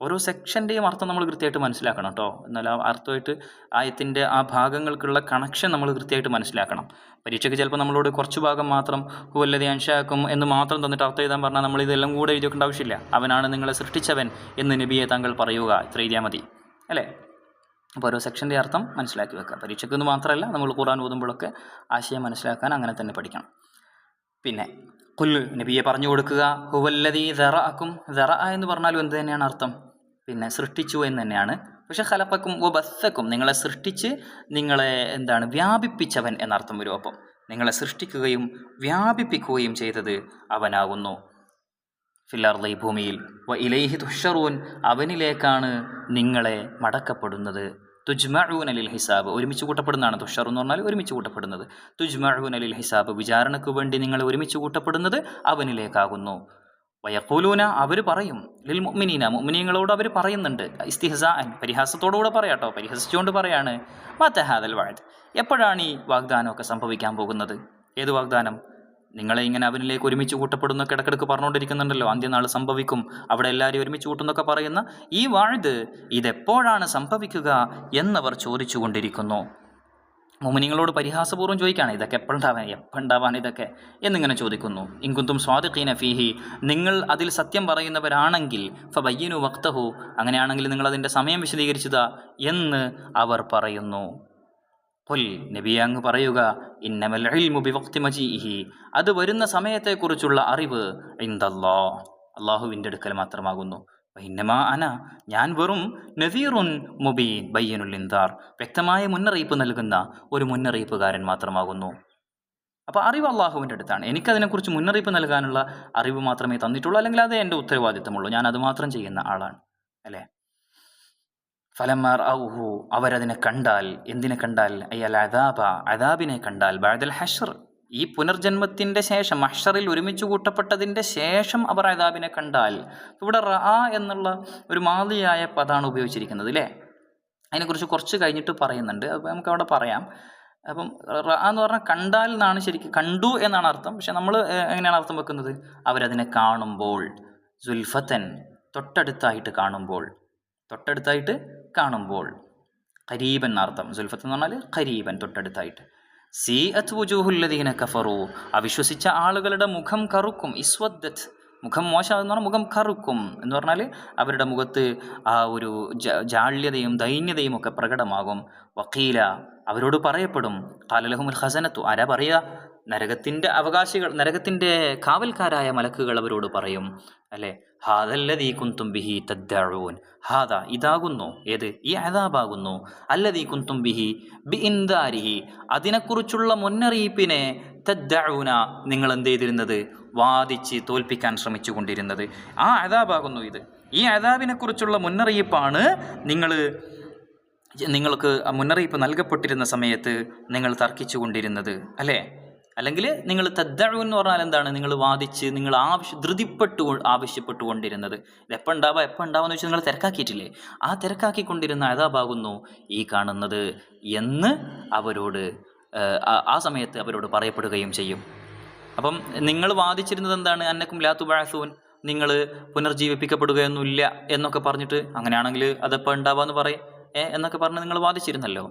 ഓരോ സെക്ഷൻ്റെയും അർത്ഥം നമ്മൾ കൃത്യമായിട്ട് മനസ്സിലാക്കണം കേട്ടോ. എന്നാൽ ആ അർത്ഥമായിട്ട് ആയത്തിൻ്റെ ആ ഭാഗങ്ങൾക്കുള്ള കണക്ഷൻ നമ്മൾ കൃത്യമായിട്ട് മനസ്സിലാക്കണം. പരീക്ഷയ്ക്ക് ചിലപ്പോൾ നമ്മളോട് കുറച്ച് ഭാഗം മാത്രം ഹുവല്ലദീ അൻശഅകും എന്ന് മാത്രം തന്നിട്ട് അർത്ഥം എഴുതാൻ പറഞ്ഞാൽ നമ്മൾ ഇതെല്ലാം കൂടെ എഴുതി വെക്കേണ്ട ആവശ്യമില്ല. അവനാണ് നിങ്ങളെ സൃഷ്ടിച്ചവൻ എന്ന് നബിയെ താങ്കൾ പറയുക, ഇത്ര എഴുതിയാൽ മതി അല്ലേ. അപ്പോൾ ഓരോ സെക്ഷൻ്റെ അർത്ഥം മനസ്സിലാക്കി വെക്കുക. പരീക്ഷയ്ക്ക് എന്ന് മാത്രമല്ല, നമ്മൾ ഖുർആൻ ഓതുമ്പോഴൊക്കെ ആശയം മനസ്സിലാക്കാൻ അങ്ങനെ തന്നെ പഠിക്കണം. പിന്നെ ഖുൽ, നബിയെ പറഞ്ഞു കൊടുക്കുക. ഹുവല്ലദീ ദറഅകും, ദറഅ എന്ന് പറഞ്ഞാലും എന്ത് തന്നെയാണ് അർത്ഥം? പിന്നെ സൃഷ്ടിച്ചു എന്ന് തന്നെയാണ്. പക്ഷേ ഖലഖക്കും വബസ്സക്കും, നിങ്ങളെ സൃഷ്ടിച്ച് നിങ്ങളെ വ്യാപിപ്പിച്ചവൻ എന്നർത്ഥം വരും. അപ്പം നിങ്ങളെ സൃഷ്ടിക്കുകയും വ്യാപിപ്പിക്കുകയും ചെയ്തത് അവനാകുന്നു. ഫില്ലർദി, ഭൂമിയിൽ. വ ഇലൈഹി തുഹ്ശറൂൻ, അവനിലേക്കാണ് നിങ്ങളെ മടക്കപ്പെടുന്നത്. തുജ്മഊന ലിൽ ഹിസാബ്, ഒരുമിച്ച് കൂട്ടപ്പെടുന്നതാണ്. തുഹ്ശറു എന്ന് പറഞ്ഞാൽ ഒരുമിച്ച് കൂട്ടപ്പെടുന്നത്. തുജ്മഊന ലിൽ ഹിസാബ്, വിചാരണക്ക് വേണ്ടി നിങ്ങൾ ഒരുമിച്ച് കൂട്ടപ്പെടുന്നത് അവനിലേക്കാകുന്നു. വയഖൂലൂന, അവർ പറയും. ലിൽ മുഅ്മിനീന, മുഅ്മിനീങ്ങളോട് അവർ പറയുന്നുണ്ട്. ഇസ്തിഹ്സാഅൻ, പരിഹാസത്തോടുകൂടെ പറയാട്ടോ, പരിഹസിച്ചുകൊണ്ട് പറയാണ്. മത ഹാദൽ വഅദ്, എപ്പോഴാണ് ഈ വാഗ്ദാനമൊക്കെ സംഭവിക്കാൻ പോകുന്നത്? ഏത് വാഗ്ദാനം? നിങ്ങളെ ഇങ്ങനെ അവനിലേക്ക് ഒരുമിച്ച് കൂട്ടപ്പെടുന്നൊക്കെ ഇടക്കിടക്ക് പറഞ്ഞുകൊണ്ടിരിക്കുന്നുണ്ടല്ലോ. അന്ത്യനാൾ സംഭവിക്കും, അവിടെ എല്ലാവരും ഒരുമിച്ച് കൂട്ടുന്നൊക്കെ പറയുന്ന ഈ വാഴ്ത് ഇതെപ്പോഴാണ് സംഭവിക്കുക എന്നവർ ചോദിച്ചു കൊണ്ടിരിക്കുന്നു. മുഅ്മിനീങ്ങളോട് പരിഹാസപൂർവ്വം ചോദിക്കുകയാണ്, ഇതൊക്കെ എപ്പോഴുണ്ടാവാൻ ഇതൊക്കെ എന്നിങ്ങനെ ചോദിക്കുന്നു. ഇൻകുന്തും സ്വാദിഖീന ഫീഹി, നിങ്ങൾ അതിൽ സത്യം പറയുന്നവരാണെങ്കിൽ, ഫബയ്യിനു വഖ്തഹു, അങ്ങനെയാണെങ്കിൽ നിങ്ങൾ അതിൻ്റെ സമയം വിശദീകരിച്ചതാ എന്ന് അവർ പറയുന്നു. ഖുൽ, നബിയെ അങ്ങ് പറയുക. ഇന്നമൽ ഇൽമു ബിവഖ്തി മജീഇഹി, അത് വരുന്ന സമയത്തെക്കുറിച്ചുള്ള അറിവ് ഇൻദല്ലാഹ്, അള്ളാഹുവിൻ്റെ അടുക്കൽ മാത്രമാകുന്നു. വഇന്നമാ അന, ഞാൻ വെറും നദീറുൻ മുബീൻ ബയ്യനുൽ ഇൻദാർ, വ്യക്തമായ മുന്നറിയിപ്പ് നൽകുന്ന ഒരു മുന്നറിയിപ്പുകാരൻ മാത്രമാകുന്നു. അപ്പോൾ അറിവ് അള്ളാഹുവിൻ്റെ അടുത്താണ്. എനിക്കതിനെക്കുറിച്ച് മുന്നറിയിപ്പ് നൽകാനുള്ള അറിവ് മാത്രമേ തന്നിട്ടുള്ളൂ, അല്ലെങ്കിൽ അതേ എൻ്റെ ഉത്തരവാദിത്തമുള്ളൂ. ഞാൻ അത് മാത്രം ചെയ്യുന്ന ആളാണ് അല്ലേ. ഫലമാർ ഔഹു അവരതിനെ കണ്ടാൽ, എന്തിനെ കണ്ടാൽ, അയ്യൽ അദാബിനെ കണ്ടാൽ, ബഅദൽ ഹശ്ർ ഈ പുനർജന്മത്തിൻ്റെ ശേഷം, മഹ്ഷറിൽ ഒരുമിച്ച് കൂട്ടപ്പെട്ടതിൻ്റെ ശേഷം അവർ അദാബിനെ കണ്ടാൽ. ഇവിടെ റഅ എന്നുള്ള ഒരു മാദിയായ പദമാണ് ഉപയോഗിച്ചിരിക്കുന്നത് അല്ലേ. അതിനെക്കുറിച്ച് കുറച്ച് കഴിഞ്ഞിട്ട് പറയുന്നുണ്ട്, അത് നമുക്ക് അവിടെ പറയാം. അപ്പം റഅ എന്ന് പറഞ്ഞാൽ കണ്ടാൽ എന്നാണ്, ശരിക്കും കണ്ടു എന്നാണ് അർത്ഥം. പക്ഷെ നമ്മൾ എങ്ങനെയാണ് അർത്ഥം വെക്കുന്നത്? അവരതിനെ കാണുമ്പോൾ, സുൽഫത്തൻ തൊട്ടടുത്തായിട്ട് കാണുമ്പോൾ, തൊട്ടടുത്തായിട്ട് കാണുമ്പോൾ, ഖരീബൻ എന്നർത്ഥം. സുൽഫത്ത് എന്ന് പറഞ്ഞാൽ ഖരീബൻ, തൊട്ടടുത്തായിട്ട്. സീഅത്ത് വുജൂഹുല്ലദീന കഫറു അവിശ്വസിച്ച ആളുകളുടെ മുഖം കറുക്കും. ഇസ്വദ്ദത്ത് മുഖം മോശമെന്ന് പറഞ്ഞാൽ മുഖം കറുക്കും എന്ന് പറഞ്ഞാൽ അവരുടെ മുഖത്ത് ആ ഒരു ജാള്യതയും ദൈന്യതയും ഒക്കെ പ്രകടമാകും. വക്കീല അവരോട് പറയപ്പെടും, ഖാലലഹുമുൽ ഖസനത്തു ആരാ പറയുക? നരകത്തിൻ്റെ അവകാശികൾ, നരകത്തിൻ്റെ കാവൽക്കാരായ മലക്കുകൾ അവരോട് പറയും അല്ലേ, ഹാദല്ലദീ കുന്തും ബിഹി തദ്ദഊൻ, ഹാദ ഇതാകുന്നു, ഏത്? ഈ അദാബാകുന്നു, അല്ലദീ കുന്തും ബിഹി ബിഇൻദാരിഹി അതിനെക്കുറിച്ചുള്ള മുന്നറിയിപ്പിനെ, തദ്ദഊന നിങ്ങൾ എന്ത് ചെയ്തിരുന്നത്? വാദിച്ച് തോൽപ്പിക്കാൻ ശ്രമിച്ചു കൊണ്ടിരുന്നത്. ആ അദാബാകുന്നു ഇത്. ഈ അദാബിനെക്കുറിച്ചുള്ള മുന്നറിയിപ്പാണ് നിങ്ങൾക്ക് മുന്നറിയിപ്പ് നൽകപ്പെട്ടിരുന്ന സമയത്ത് നിങ്ങൾ തർക്കിച്ചു കൊണ്ടിരുന്നത് അല്ലേ. അല്ലെങ്കിൽ നിങ്ങൾ തദ്ദഊൻ എന്ന് പറഞ്ഞാൽ എന്താണ്? നിങ്ങൾ വാദിച്ച്, നിങ്ങൾ ആവശ്യപ്പെട്ടുകൊണ്ടിരുന്നത്. ഇത് എപ്പോൾ ഉണ്ടാവുമെന്ന് വെച്ചാൽ നിങ്ങൾ തിരക്കാക്കിയിട്ടില്ലേ, ആ തിരക്കാക്കിക്കൊണ്ടിരുന്ന അദാബാകുന്നു ഈ കാണുന്നത് എന്ന് അവരോട് ആ സമയത്ത് അവരോട് പറയപ്പെടുകയും ചെയ്യും. അപ്പം നിങ്ങൾ വാദിച്ചിരുന്നത് എന്താണ്? അന്നക്കും ലാ തുബഅസൂൻ, നിങ്ങൾ പുനർജീവിപ്പിക്കപ്പെടുകയൊന്നുമില്ല എന്നൊക്കെ പറഞ്ഞിട്ട്, അങ്ങനെയാണെങ്കിൽ അതെപ്പോൾ ഉണ്ടാവാന്ന് പറയും എന്നൊക്കെ പറഞ്ഞ് നിങ്ങൾ വാദിച്ചിരുന്നല്ലോ.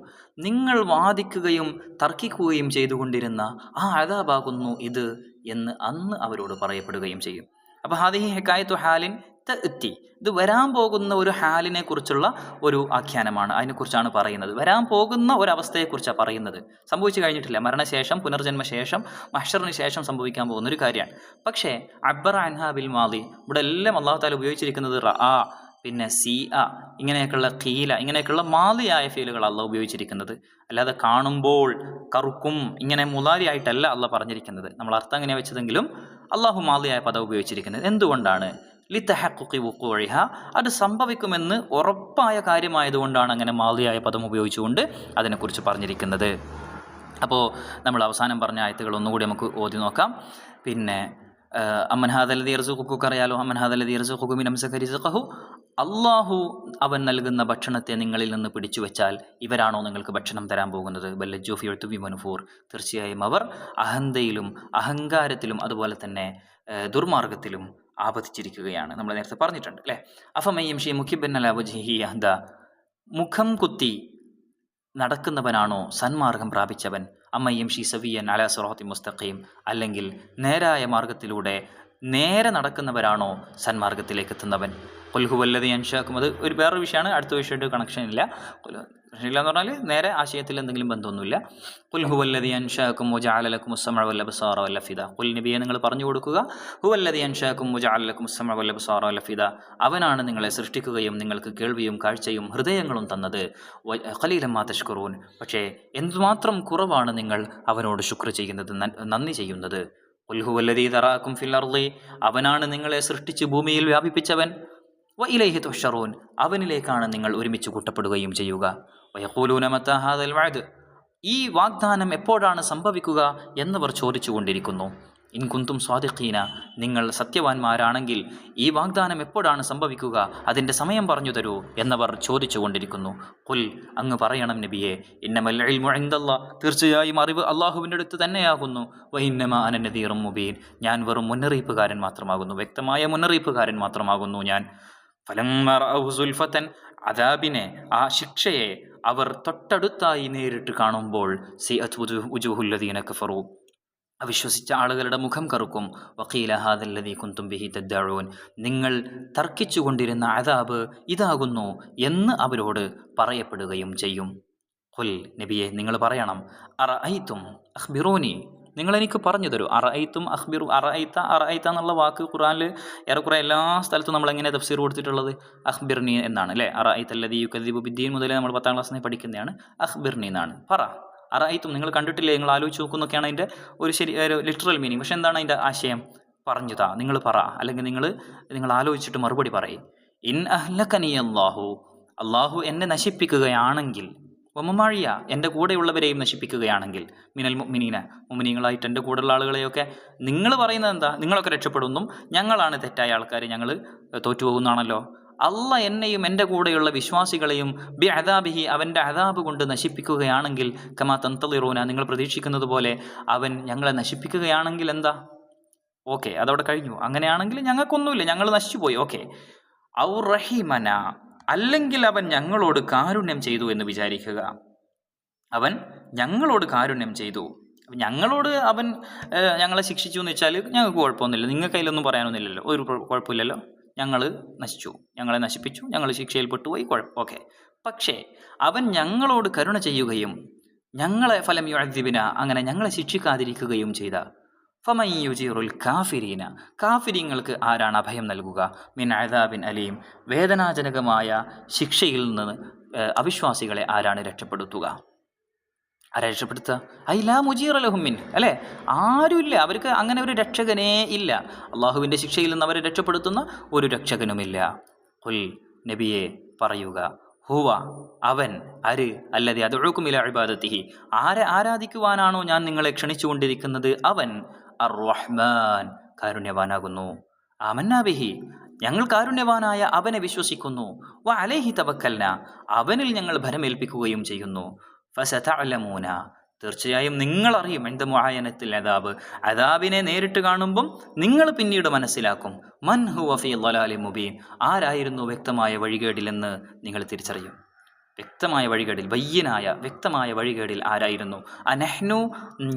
നിങ്ങൾ വാദിക്കുകയും തർക്കിക്കുകയും ചെയ്തുകൊണ്ടിരുന്ന ആ അദാബാകുന്നു ഇത് എന്ന് അന്ന് അവരോട് പറയപ്പെടുകയും ചെയ്യും. അപ്പോൾ ഹാദിഹി ഹികായത്തു ഹാലിൻ തഅതി, ഇത് വരാൻ പോകുന്ന ഒരു ഹാലിനെ കുറിച്ചുള്ള ഒരു ആഖ്യാനമാണ്. അതിനെക്കുറിച്ചാണ് പറയുന്നത്. വരാൻ പോകുന്ന ഒരവസ്ഥയെക്കുറിച്ചാണ് പറയുന്നത്. സംഭവിച്ചു കഴിഞ്ഞിട്ടില്ല, മരണശേഷം, പുനർജന്മശേഷം, മഹ്ഷറിന് ശേഷം സംഭവിക്കാൻ പോകുന്ന ഒരു കാര്യമാണ്. പക്ഷേ അബ്ബറ അൻഹാ ബിൽ മാദി, ഇവിടെ എല്ലാം അല്ലാഹു തആല ഉപയോഗിച്ചിരിക്കുന്നത് റആ, പിന്നെ സീഅ, ഇങ്ങനെയൊക്കെയുള്ള ഖീല, ഇങ്ങനെയൊക്കെയുള്ള മാദിയായ ഫീലുകൾ അള്ളാഹ് ഉപയോഗിച്ചിരിക്കുന്നത്. അല്ലാതെ കാണുമ്പോൾ കറുക്കും ഇങ്ങനെ മുലാരിയായിട്ടല്ല അള്ളാഹ് പറഞ്ഞിരിക്കുന്നത്. നമ്മൾ അർത്ഥം എങ്ങനെ വെച്ചതെങ്കിലും അള്ളാഹു മാദിയായ പദം ഉപയോഗിച്ചിരിക്കുന്നത് എന്തുകൊണ്ടാണ്? ലിതഹഖുഖി വുഖൂഇഹ, അത് സംഭവിക്കുമെന്ന് ഉറപ്പായ കാര്യമായതുകൊണ്ടാണ് അങ്ങനെ മാദിയായ പദം ഉപയോഗിച്ചുകൊണ്ട് അതിനെക്കുറിച്ച് പറഞ്ഞിരിക്കുന്നത്. അപ്പോൾ നമ്മൾ അവസാനം പറഞ്ഞ ആയത്തുകൾ ഒന്നുകൂടി നമുക്ക് ഓതി നോക്കാം. പിന്നെ അമ്മൻ ഹാദല്ലദീ യർസുഖുക, അറിയാലോ, അമ്മൻ ഹാദല്ലദീ യർസുഖുക മിൻ അംസക റിസ്ഖഹു, അള്ളാഹു അവൻ നൽകുന്ന ഭക്ഷണത്തെ നിങ്ങളിൽ നിന്ന് പിടിച്ചു വെച്ചാൽ ഇവരാണോ നിങ്ങൾക്ക് ഭക്ഷണം തരാൻ പോകുന്നത്? ബല്ലജ്ജൂ ഫീ ഉത്ബി വനുഫൂർ, തീർച്ചയായും അവർ അഹന്തയിലും അഹങ്കാരത്തിലും അതുപോലെ തന്നെ ദുർമാർഗത്തിലും ആപതിച്ചിരിക്കുകയാണ്. നമ്മൾ നേരത്തെ പറഞ്ഞിട്ടുണ്ട് അല്ലേ. അഫമയ്യം ഷീ മുഖിബൻ അലാ വജ്ഹിഹി അഹ്ദ, മുഖം കുത്തി നടക്കുന്നവനാണോ സന്മാർഗം പ്രാപിച്ചവൻ? അമ്മയ്യം ഷീ സവിയൻ അലാ സിറാത്തി മുസ്തഖീം, അല്ലെങ്കിൽ നേരായ മാർഗത്തിലൂടെ നേരെ നടക്കുന്നവരാണോ സന്മാർഗത്തിലേക്ക് എത്തുന്നവൻ? ഖുൽ ഹുവല്ലദീ അൻശാക്കും, അത് ഒരു വേറൊരു വിഷയമാണ്, അടുത്ത വിഷയമായിട്ട് കണക്ഷൻ ഇല്ല എന്ന് പറഞ്ഞാൽ നേരെ ആശയത്തിൽ എന്തെങ്കിലും ബന്ധമൊന്നുമില്ല. ഖുൽ ഹുവല്ലദീ അൻശാക്കും വജഅല ലക്കുമുസ് സമഅ വൽ അബ്സാറ വൽ അഫിദ, ഖുൽ നബിയെ നിങ്ങൾ പറഞ്ഞു കൊടുക്കുക, ഹുവല്ലദീ അൻശാക്കും വജഅല ലക്കുമുസ് സമഅ വൽ അബ്സാറ വൽ അഫിദ, അവനാണ് നിങ്ങളെ സൃഷ്ടിക്കുകയും നിങ്ങൾക്ക് കേൾവിയും കാഴ്ചയും ഹൃദയങ്ങളും തന്നത്. ഖലീലൻ മാ തശ്കുറൂൻ, പക്ഷേ എന്തുമാത്രം കുറവാണ് നിങ്ങൾ അവനോട് ശുക്ർ ചെയ്യുന്നത്, നന്ദി ചെയ്യുന്നത്. ഖുൽ ഹുവല്ലദീ ദറാക്കും ഫിൽ അർളി, അവനാണ് നിങ്ങളെ സൃഷ്ടിച്ച് ഭൂമിയിൽ വ്യാപിപ്പിച്ചവൻ. വ ഇലൈഹി തുഹ്ശറൂൻ, അവനിലേക്കാണ് നിങ്ങൾ ഒരുമിച്ച് കൂട്ടപ്പെടുകയും ചെയ്യുക. വയഖൂലൂന മത്താ ഹാദൽ വഅദ്, ഈ വാഗ്ദാനം എപ്പോഴാണ് സംഭവിക്കുക എന്നവർ ചോദിച്ചുകൊണ്ടിരിക്കുന്നു. ഇൻ കുന്തും സ്വാദിഖീന, നിങ്ങൾ സത്യവാന്മാരാണെങ്കിൽ ഈ വാഗ്ദാനം എപ്പോഴാണ് സംഭവിക്കുക, അതിൻ്റെ സമയം പറഞ്ഞു തരൂ എന്നവർ ചോദിച്ചുകൊണ്ടിരിക്കുന്നു. ഖുൽ, അങ്ങ് പറയണം നബിയെ, ഇന്നമൽ ഇൽമു ഇൻദല്ലാഹ്, തീർച്ചയായും അറിവ് അള്ളാഹുവിൻ്റെ അടുത്ത് തന്നെയാകുന്നു. വ ഇന്നമാ അന നദീറും മുബീൻ, ഞാൻ വെറും മുന്നറിയിപ്പുകാരൻ മാത്രമാകുന്നു, വ്യക്തമായ മുന്നറിയിപ്പുകാരൻ മാത്രമാകുന്നു ഞാൻ. ഫലമ്മ റഅൗഹു സുൽഫത്തൻ, അദാബിനെ, ആ ശിക്ഷയെ അവർ തൊട്ടടുത്തായി നേരിട്ട് കാണുമ്പോൾ, സിഅത് വുജൂഹുല്ലദീന കഫറു, അവിശ്വസിച്ച ആളുകളുടെ മുഖം കറുക്കും. വഖീല ഹാദല്ലദീ കുന്തും ബിഹി തദ്ദഊൻ, നിങ്ങൾ തർക്കിച്ചുകൊണ്ടിരുന്ന അദാബ് ഇതാകുന്നു എന്ന് അവരോട് പറയപ്പെടുകയും ചെയ്യും. ഖുൽ, നബിയെ നിങ്ങൾ പറയണം, അറഅയ്തും അഖ്ബിറൂനി, നിങ്ങളെനിക്ക് പറഞ്ഞു തരൂ. അറഅയ്തും അഖ്ബിറു, അറഅയ്ത എന്നുള്ള വാക്ക് ഖുർആനിൽ ഏറെക്കുറെ എല്ലാ സ്ഥലത്തും നമ്മൾ എങ്ങനെ തഫ്സീർ കൊടുത്തിട്ടുള്ളത്? അഖ്ബിർനി എന്നാണ് അല്ലേ. അറഅയ്തല്ലദീ യുകദ്ദിബു ബിദ്ദീൻ മുതലേ നമ്മൾ 10ാം ക്ലാസ്സിൽ നിന്ന് പഠിക്കുന്നതാണ്. അഖ്ബിർനി എന്നാണ്. പറ, അറഅയ്തും നിങ്ങൾ കണ്ടിട്ടില്ലേ, നിങ്ങൾ ആലോചിച്ച് നോക്കുന്നൊക്കെയാണ് അതിൻ്റെ ഒരു ലിറ്ററൽ മീനിങ്. പക്ഷേ എന്താണ് അതിൻ്റെ ആശയം? പറഞ്ഞു താ, നിങ്ങൾ പറ, അല്ലെങ്കിൽ നിങ്ങൾ ആലോചിച്ചിട്ട് മറുപടി പറയും. ഇൻ അഹ്ലകനി അല്ലാഹു, അള്ളാഹു എന്നെ നശിപ്പിക്കുകയാണെങ്കിൽ, ഒമമാഴിയ എൻ്റെ കൂടെയുള്ളവരെയും നശിപ്പിക്കുകയാണെങ്കിൽ, മിനൽ മുഅ്മിനീന മുഅ്മിനീങ്ങളായിട്ട് എൻ്റെ കൂടെയുള്ള ആളുകളെയൊക്കെ, നിങ്ങൾ പറയുന്നത് എന്താ, നിങ്ങളൊക്കെ രക്ഷപ്പെടുന്നു, ഞങ്ങളാണ് തെറ്റായ ആൾക്കാർ, ഞങ്ങൾ തോറ്റുപോകുന്നതാണല്ലോ. അള്ള എന്നെയും എൻ്റെ കൂടെയുള്ള വിശ്വാസികളെയും ബി അദാബിഹി അവൻ്റെ അദാബ് കൊണ്ട് നശിപ്പിക്കുകയാണെങ്കിൽ, കമാ തന്തളിറൂന നിങ്ങൾ പ്രതീക്ഷിക്കുന്നത് പോലെ അവൻ ഞങ്ങളെ നശിപ്പിക്കുകയാണെങ്കിൽ എന്താ, ഓക്കെ, അതവിടെ കഴിഞ്ഞു. അങ്ങനെയാണെങ്കിൽ ഞങ്ങൾക്കൊന്നുമില്ല, ഞങ്ങൾ നശിച്ചുപോയി, ഓക്കെ. ഔ റഹിമന അല്ലെങ്കിൽ അവൻ ഞങ്ങളോട് കാരുണ്യം ചെയ്തു എന്ന് വിചാരിക്കുക. അവൻ ഞങ്ങളോട് കാരുണ്യം ചെയ്തു, ഞങ്ങളോട് അവൻ ഞങ്ങളെ ശിക്ഷിച്ചു എന്ന് വെച്ചാൽ ഞങ്ങൾക്ക് കുഴപ്പമൊന്നുമില്ല, നിങ്ങൾക്ക് അതിലൊന്നും പറയാനൊന്നുമില്ലല്ലോ, ഒരു കുഴപ്പമില്ലല്ലോ, ഞങ്ങൾ നശിച്ചു, ഞങ്ങളെ നശിപ്പിച്ചു, ഞങ്ങൾ ശിക്ഷയിൽപ്പെട്ടുപോയി, ഓക്കെ. പക്ഷേ അവൻ ഞങ്ങളോട് കരുണ ചെയ്യുകയും ഞങ്ങളെ ഫലം യുഅദ്ദിബിന അങ്ങനെ ഞങ്ങളെ ശിക്ഷിക്കാതിരിക്കുകയും ചെയ്ത ഫമൻ യുജീറുൽ കാഫിരീന കാഫിരീങ്ങൾക്ക് ആരാണ് അഭയം നൽകുക, മിൻ അദാബിൻ അലീം വേദനാജനകമായ ശിക്ഷയിൽ നിന്ന് അവിശ്വാസികളെ ആരാണ് രക്ഷപ്പെടുത്തുക, ആരാ രക്ഷപ്പെടുത്തുക? ലാ മുജീറ ലഹും മിൻ, അല്ലേ, ആരുമില്ല, അവർക്ക് അങ്ങനെ ഒരു രക്ഷകനേ ഇല്ല. അള്ളാഹുവിൻ്റെ ശിക്ഷയിൽ നിന്ന് അവരെ രക്ഷപ്പെടുത്തുന്ന ഒരു രക്ഷകനുമില്ല. ഖുൽ നബിയെ പറയുക, ഹുവ അവൻ, അര് അല്ലതി അദ്ഉക്കും ഇലാ ഇബാദത്തിഹി ആരെ ആരാധിക്കുവാനാണോ ഞാൻ നിങ്ങളെ ക്ഷണിച്ചുകൊണ്ടിരിക്കുന്നത്, അവൻ അർ റഹ്മാൻ കാരുണ്യവാനാകുന്നു. ആമന്നാ ബിഹി ഞങ്ങൾ കാരുണ്യവാനായ അവനെ വിശ്വസിക്കുന്നു. വ അലൈഹി തവക്കൽന അവനിൽ ഞങ്ങൾ ഭരമേൽപ്പിക്കുകയും ചെയ്യുന്നു. ഫസതഅലമൂന തീർച്ചയായും നിങ്ങൾ അറിയും, എന്ത് മുആയനത്തിൽ അദാബിനെ നേരിട്ട് കാണുമ്പം നിങ്ങൾ പിന്നീട് മനസ്സിലാക്കും, മൻ ഹുവ ഫീ ളലാലിൻ മുബീൻ ആരായിരുന്നു വ്യക്തമായ വഴികേടിലെന്ന് നിങ്ങൾ തിരിച്ചറിയും. വ്യക്തമായ വഴികേടിൽ, ബയ്യനായ വ്യക്തമായ വഴികേടിൽ ആരായിരുന്നു, അനഹ്നു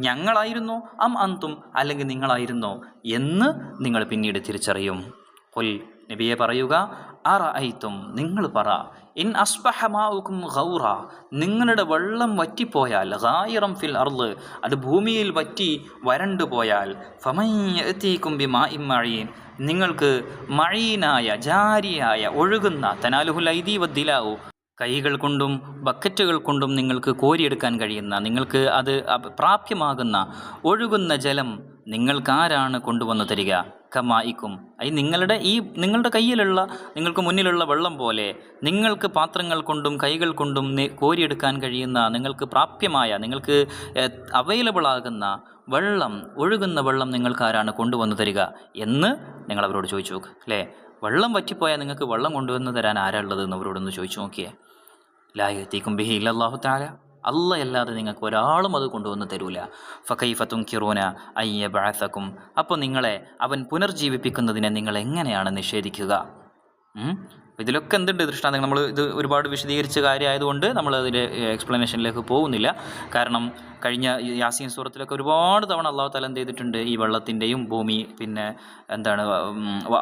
ഞങ്ങളായിരുന്നു, അം അന്തും അല്ലെങ്കിൽ നിങ്ങളായിരുന്നോ എന്ന് നിങ്ങൾ പിന്നീട് തിരിച്ചറിയും. ഖുൽ നബിയെ പറയുക, അറഅയ്തും നിങ്ങൾ പറ, ഇൻ അസ്ബഹ മാഉകും ഗൗറ നിങ്ങളുടെ വെള്ളം വറ്റിപ്പോയാൽ, ഗായിറം ഫിൽ അർള് അത് ഭൂമിയിൽ വറ്റി വരണ്ടു പോയാൽ, ഫമൻ യഅതീകും ബിമാഇൻ മഈൻ നിങ്ങൾക്ക് മഴീനായ ജാരിയായ ഒഴുകുന്ന, തനാലുഹുൽ ഐദി വദ്ദിലാഉ കൈകൾ കൊണ്ടും ബക്കറ്റുകൾ കൊണ്ടും നിങ്ങൾക്ക് കോരിയെടുക്കാൻ കഴിയുന്ന, നിങ്ങൾക്ക് അത് പ്രാപ്യമാകുന്ന ഒഴുകുന്ന ജലം നിങ്ങൾക്കാരാണ് കൊണ്ടുവന്നു തരിക, കമായിക്കും നിങ്ങളുടെ കയ്യിലുള്ള, നിങ്ങൾക്ക് മുന്നിലുള്ള വെള്ളം പോലെ നിങ്ങൾക്ക് പാത്രങ്ങൾ കൊണ്ടും കൈകൾ കൊണ്ടും കോരിയെടുക്കാൻ കഴിയുന്ന, നിങ്ങൾക്ക് പ്രാപ്യമായ, നിങ്ങൾക്ക് അവൈലബിൾ ആകുന്ന വെള്ളം, ഒഴുകുന്ന വെള്ളം നിങ്ങൾക്കാരാണ് കൊണ്ടുവന്നു തരിക എന്ന് നിങ്ങൾ അവരോട് ചോദിച്ചു നോക്ക്, അല്ലേ. വെള്ളം വറ്റിപ്പോയാൽ നിങ്ങൾക്ക് വെള്ളം കൊണ്ടുവന്ന് തരാൻ ആരാ ഉള്ളത് എന്ന് അവരോടൊന്ന് ചോദിച്ചു നോക്കിയേ. ലാ യഅതീകും ബിഹി ഇല്ലല്ലാഹു തആല അല്ലാതെ നിങ്ങൾക്ക് ഒരാളും അത് കൊണ്ടുവന്ന് തരൂല. ഫകൈഫ തുൻകിറൂന അയ്യ ബഅസകും അപ്പോൾ നിങ്ങളെ അവൻ പുനർജീവിപ്പിക്കുന്നതിനെ നിങ്ങൾ എങ്ങനെയാണ് നിഷേധിക്കുക? ഇതിലൊക്കെ എന്തുണ്ട് ദൃഷ്ടാന്തങ്ങൾ, നമ്മൾ ഇത് ഒരുപാട് വിശദീകരിച്ച കാര്യമായതുകൊണ്ട് നമ്മൾ അതിൻ്റെ എക്സ്പ്ലനേഷനിലേക്ക് പോകുന്നില്ല. കാരണം കഴിഞ്ഞ യാസീൻ സൂറത്തിലൊക്കെ ഒരുപാട് തവണ അള്ളാഹു തആല എന്ത് ചെയ്തിട്ടുണ്ട്, ഈ വെള്ളത്തിൻ്റെയും ഭൂമി, പിന്നെ എന്താണ്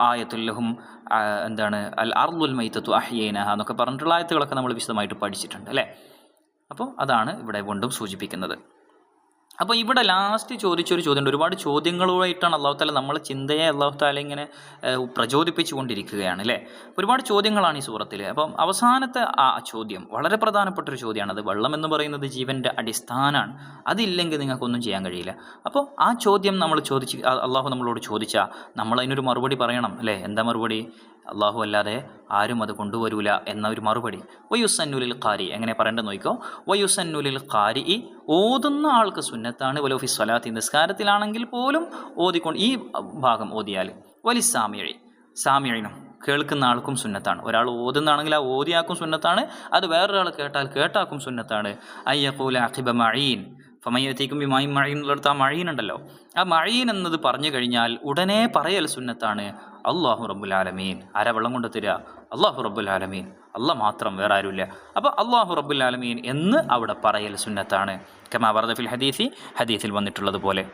ആയത്തുല്ലഹും എന്താണ് അൽ അർളുൽ മൈതത്തു അഹ്യൈനഹ എന്നൊക്കെ പറഞ്ഞിട്ടുള്ള ആയത്തുകളൊക്കെ നമ്മൾ വിശദമായിട്ട് പഠിച്ചിട്ടുണ്ട്, അല്ലേ. അപ്പോൾ അതാണ് ഇവിടെ വീണ്ടും സൂചിപ്പിക്കുന്നത്. അപ്പോൾ ഇവിടെ ലാസ്റ്റ് ചോദിച്ചൊരു ചോദ്യമുണ്ട്. ഒരുപാട് ചോദ്യങ്ങളുമായിട്ടാണ് അള്ളാഹു താല നമ്മളെ ചിന്തയെ അള്ളാഹു താല ഇങ്ങനെ പ്രചോദിപ്പിച്ചു കൊണ്ടിരിക്കുകയാണ്, അല്ലേ. ഒരുപാട് ചോദ്യങ്ങളാണ് ഈ സൂറത്തിൽ. അപ്പം അവസാനത്തെ ആ ചോദ്യം വളരെ പ്രധാനപ്പെട്ടൊരു ചോദ്യമാണ്. അത് വെള്ളം എന്ന് പറയുന്നത് ജീവൻ്റെ അടിസ്ഥാനമാണ്, അതില്ലെങ്കിൽ നിങ്ങൾക്കൊന്നും ചെയ്യാൻ കഴിയില്ല. അപ്പോൾ ആ ചോദ്യം നമ്മൾ അള്ളാഹു നമ്മളോട് ചോദിച്ചാൽ നമ്മളതിനൊരു മറുപടി പറയണം, അല്ലേ. എന്താ മറുപടി? അള്ളാഹു അല്ലാതെ ആരും അത് കൊണ്ടുവരൂല എന്ന ഒരു മറുപടി. വയുസന്നുലിൽ ഖാരി എങ്ങനെ പറയേണ്ടത് നോക്കിക്കോ. വയുസന്നുലിൽ ഖാരി ഓതുന്ന ആൾക്ക് സുന്നത്താണ്. വലോഫി സ്വലാത്തി നിസ്കാരത്തിലാണെങ്കിൽ പോലും ഈ ഭാഗം ഓതിയാൽ. സാമിഴിനും കേൾക്കുന്ന ആൾക്കും സുന്നത്താണ്. ഒരാൾ ഓതുന്നതാണെങ്കിൽ ആ ഓതിയാക്കും സുന്നത്താണ്, അത് വേറൊരാൾ കേട്ടാക്കും സുന്നത്താണ്. അയ്യഖൂല അഖിബ മഈൻ ഫമയ്യതീക്കും ബിമാഇൻ മഈൻ എന്നുള്ളടത്ത് ആ മഈൻ ഉണ്ടല്ലോ, ആ മഈൻ എന്നത് പറഞ്ഞു കഴിഞ്ഞാൽ ഉടനെ പറയൽ സുന്നത്താണ്. അല്ലാഹു റബ്ബുൽ ആലമീൻ ആരാ വെള്ളം കൊണ്ട് തരിക? അല്ലാഹു റബ്ബുൽ ആലമീൻ, അല്ലാഹ് മാത്രം, വേറെ ആരുമില്ല. അപ്പോൾ അല്ലാഹു റബ്ബുൽ ആലമീൻ എന്ന് അവിടെ പറയൽ സുന്നത്താണ്. കമാ വറദ ഫിൽ ഹദീസിൽ വന്നിട്ടുള്ളതുപോലെ,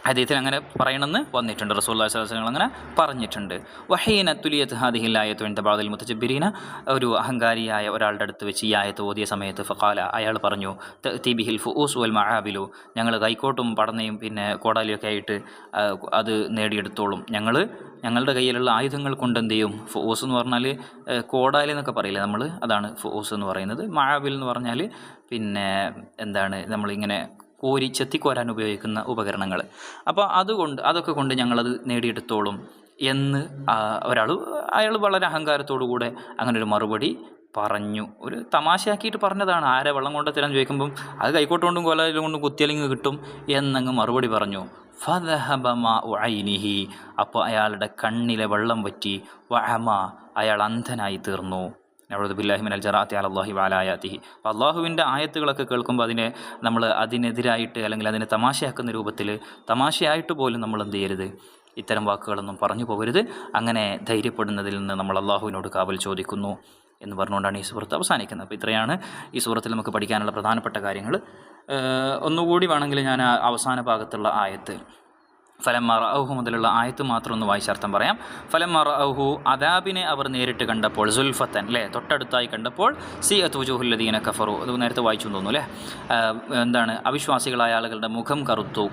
ഹദീസിൽ അങ്ങനെ പറയണമെന്ന് വന്നിട്ടുണ്ട്. റസൂലുള്ളാഹി സ്വല്ലല്ലാഹു അലൈഹി വസല്ലം അങ്ങനെ പറഞ്ഞിട്ടുണ്ട്. വഹീന തുലിയത്ത് ഹാദിഹിൽ ആയത്തു ഇൻദ ബഅദിൽ മുതജബ്ബിരീന ഒരു അഹങ്കാരിയായ ഒരാളുടെ അടുത്ത് വെച്ച് ഈ ആയത്ത് ഓതിയ സമയത്ത് ഫഖാല അയാൾ പറഞ്ഞു, തഅതി ബിഹിൽ ഫുഊസ് വൽ മആബിലു ഞങ്ങൾ കൈക്കോട്ടും പടനയും പിന്നെ കോടാലിയൊക്കെ ആയിട്ട് അത് നേടിയെടുത്തോളും. ഞങ്ങളുടെ കയ്യിലുള്ള ആയുധങ്ങൾ കൊണ്ട് എന്ത് ചെയ്യും? ഫുഊസ് എന്ന് പറഞ്ഞാൽ കോടാലി എന്നൊക്കെ പറയില്ലേ നമ്മൾ, അതാണ് ഫുഊസ് എന്ന് പറയുന്നത്. മആബിൽ എന്ന് പറഞ്ഞാൽ പിന്നെ എന്താണ് നമ്മളിങ്ങനെ ചെത്തിക്കോരാൻ ഉപയോഗിക്കുന്ന ഉപകരണങ്ങൾ. അപ്പോൾ അതൊക്കെ കൊണ്ട് ഞങ്ങളത് നേടിയെടുത്തോളും എന്ന് അയാൾ വളരെ അഹങ്കാരത്തോടു കൂടെ അങ്ങനൊരു മറുപടി പറഞ്ഞു. ഒരു തമാശയാക്കിയിട്ട് പറഞ്ഞതാണ്. ആരെ വെള്ളം കൊണ്ട് തരാൻ ചോദിക്കുമ്പം അത് കൈക്കോട്ട് കൊണ്ടും കോലും കൊണ്ടും കുത്തിയലിങ്ങ് കിട്ടും എന്നങ്ങ് മറുപടി പറഞ്ഞു. ഫദഹബ മാഉ ഐനിഹി, അപ്പോൾ അയാളുടെ കണ്ണിലെ വെള്ളം വറ്റി. വഅമ, അയാൾ അന്ധനായി തീർന്നു. നഊദു ബില്ലാഹി മിനൽ ജറാഅത്തി അലല്ലാഹി വഅലായാതിഹി. അപ്പോൾ അള്ളാഹുവിൻ്റെ ആയത്തുകളൊക്കെ കേൾക്കുമ്പോൾ നമ്മൾ അതിനെതിരായിട്ട് അല്ലെങ്കിൽ അതിനെ തമാശയാക്കുന്ന രൂപത്തിൽ, തമാശയായിട്ട് പോലും നമ്മൾ എന്ത് ചെയ്യരുത്, ഇത്തരം വാക്കുകളൊന്നും പറഞ്ഞു പോകരുത്. അങ്ങനെ ധൈര്യപ്പെടുന്നതിൽ നിന്ന് നമ്മൾ അള്ളാഹുവിനോട് കാവൽ ചോദിക്കുന്നു എന്ന് പറഞ്ഞുകൊണ്ടാണ് ഈ സൂറത്ത് അവസാനിക്കുന്നത്. അപ്പോൾ ഇത്രയാണ് ഈ സൂറത്തിൽ നമുക്ക് പഠിക്കാനുള്ള പ്രധാനപ്പെട്ട കാര്യങ്ങൾ. ഒന്നുകൂടി വേണമെങ്കിൽ ഞാൻ അവസാന ഭാഗത്തുള്ള ആയത്ത് ഫലമ്മ റഅൗഹു മുതലുള്ള ആയത്ത് മാത്രം ഒന്ന് വായിച്ചർത്ഥം പറയാം. ഫലമ്മ റഅൗഹു, അദാബിനെ അവർ നേരിട്ട് കണ്ടപ്പോൾ, സുൽഫത്തൻ അല്ലേ, തൊട്ടടുത്തായി കണ്ടപ്പോൾ, സിഅത് വുജൂഹുല്ലദീന കഫറു, അത് നേരത്തെ വായിച്ചു തോന്നുന്നു അല്ലേ, എന്താണ്, അവിശ്വാസികളായ ആളുകളുടെ മുഖം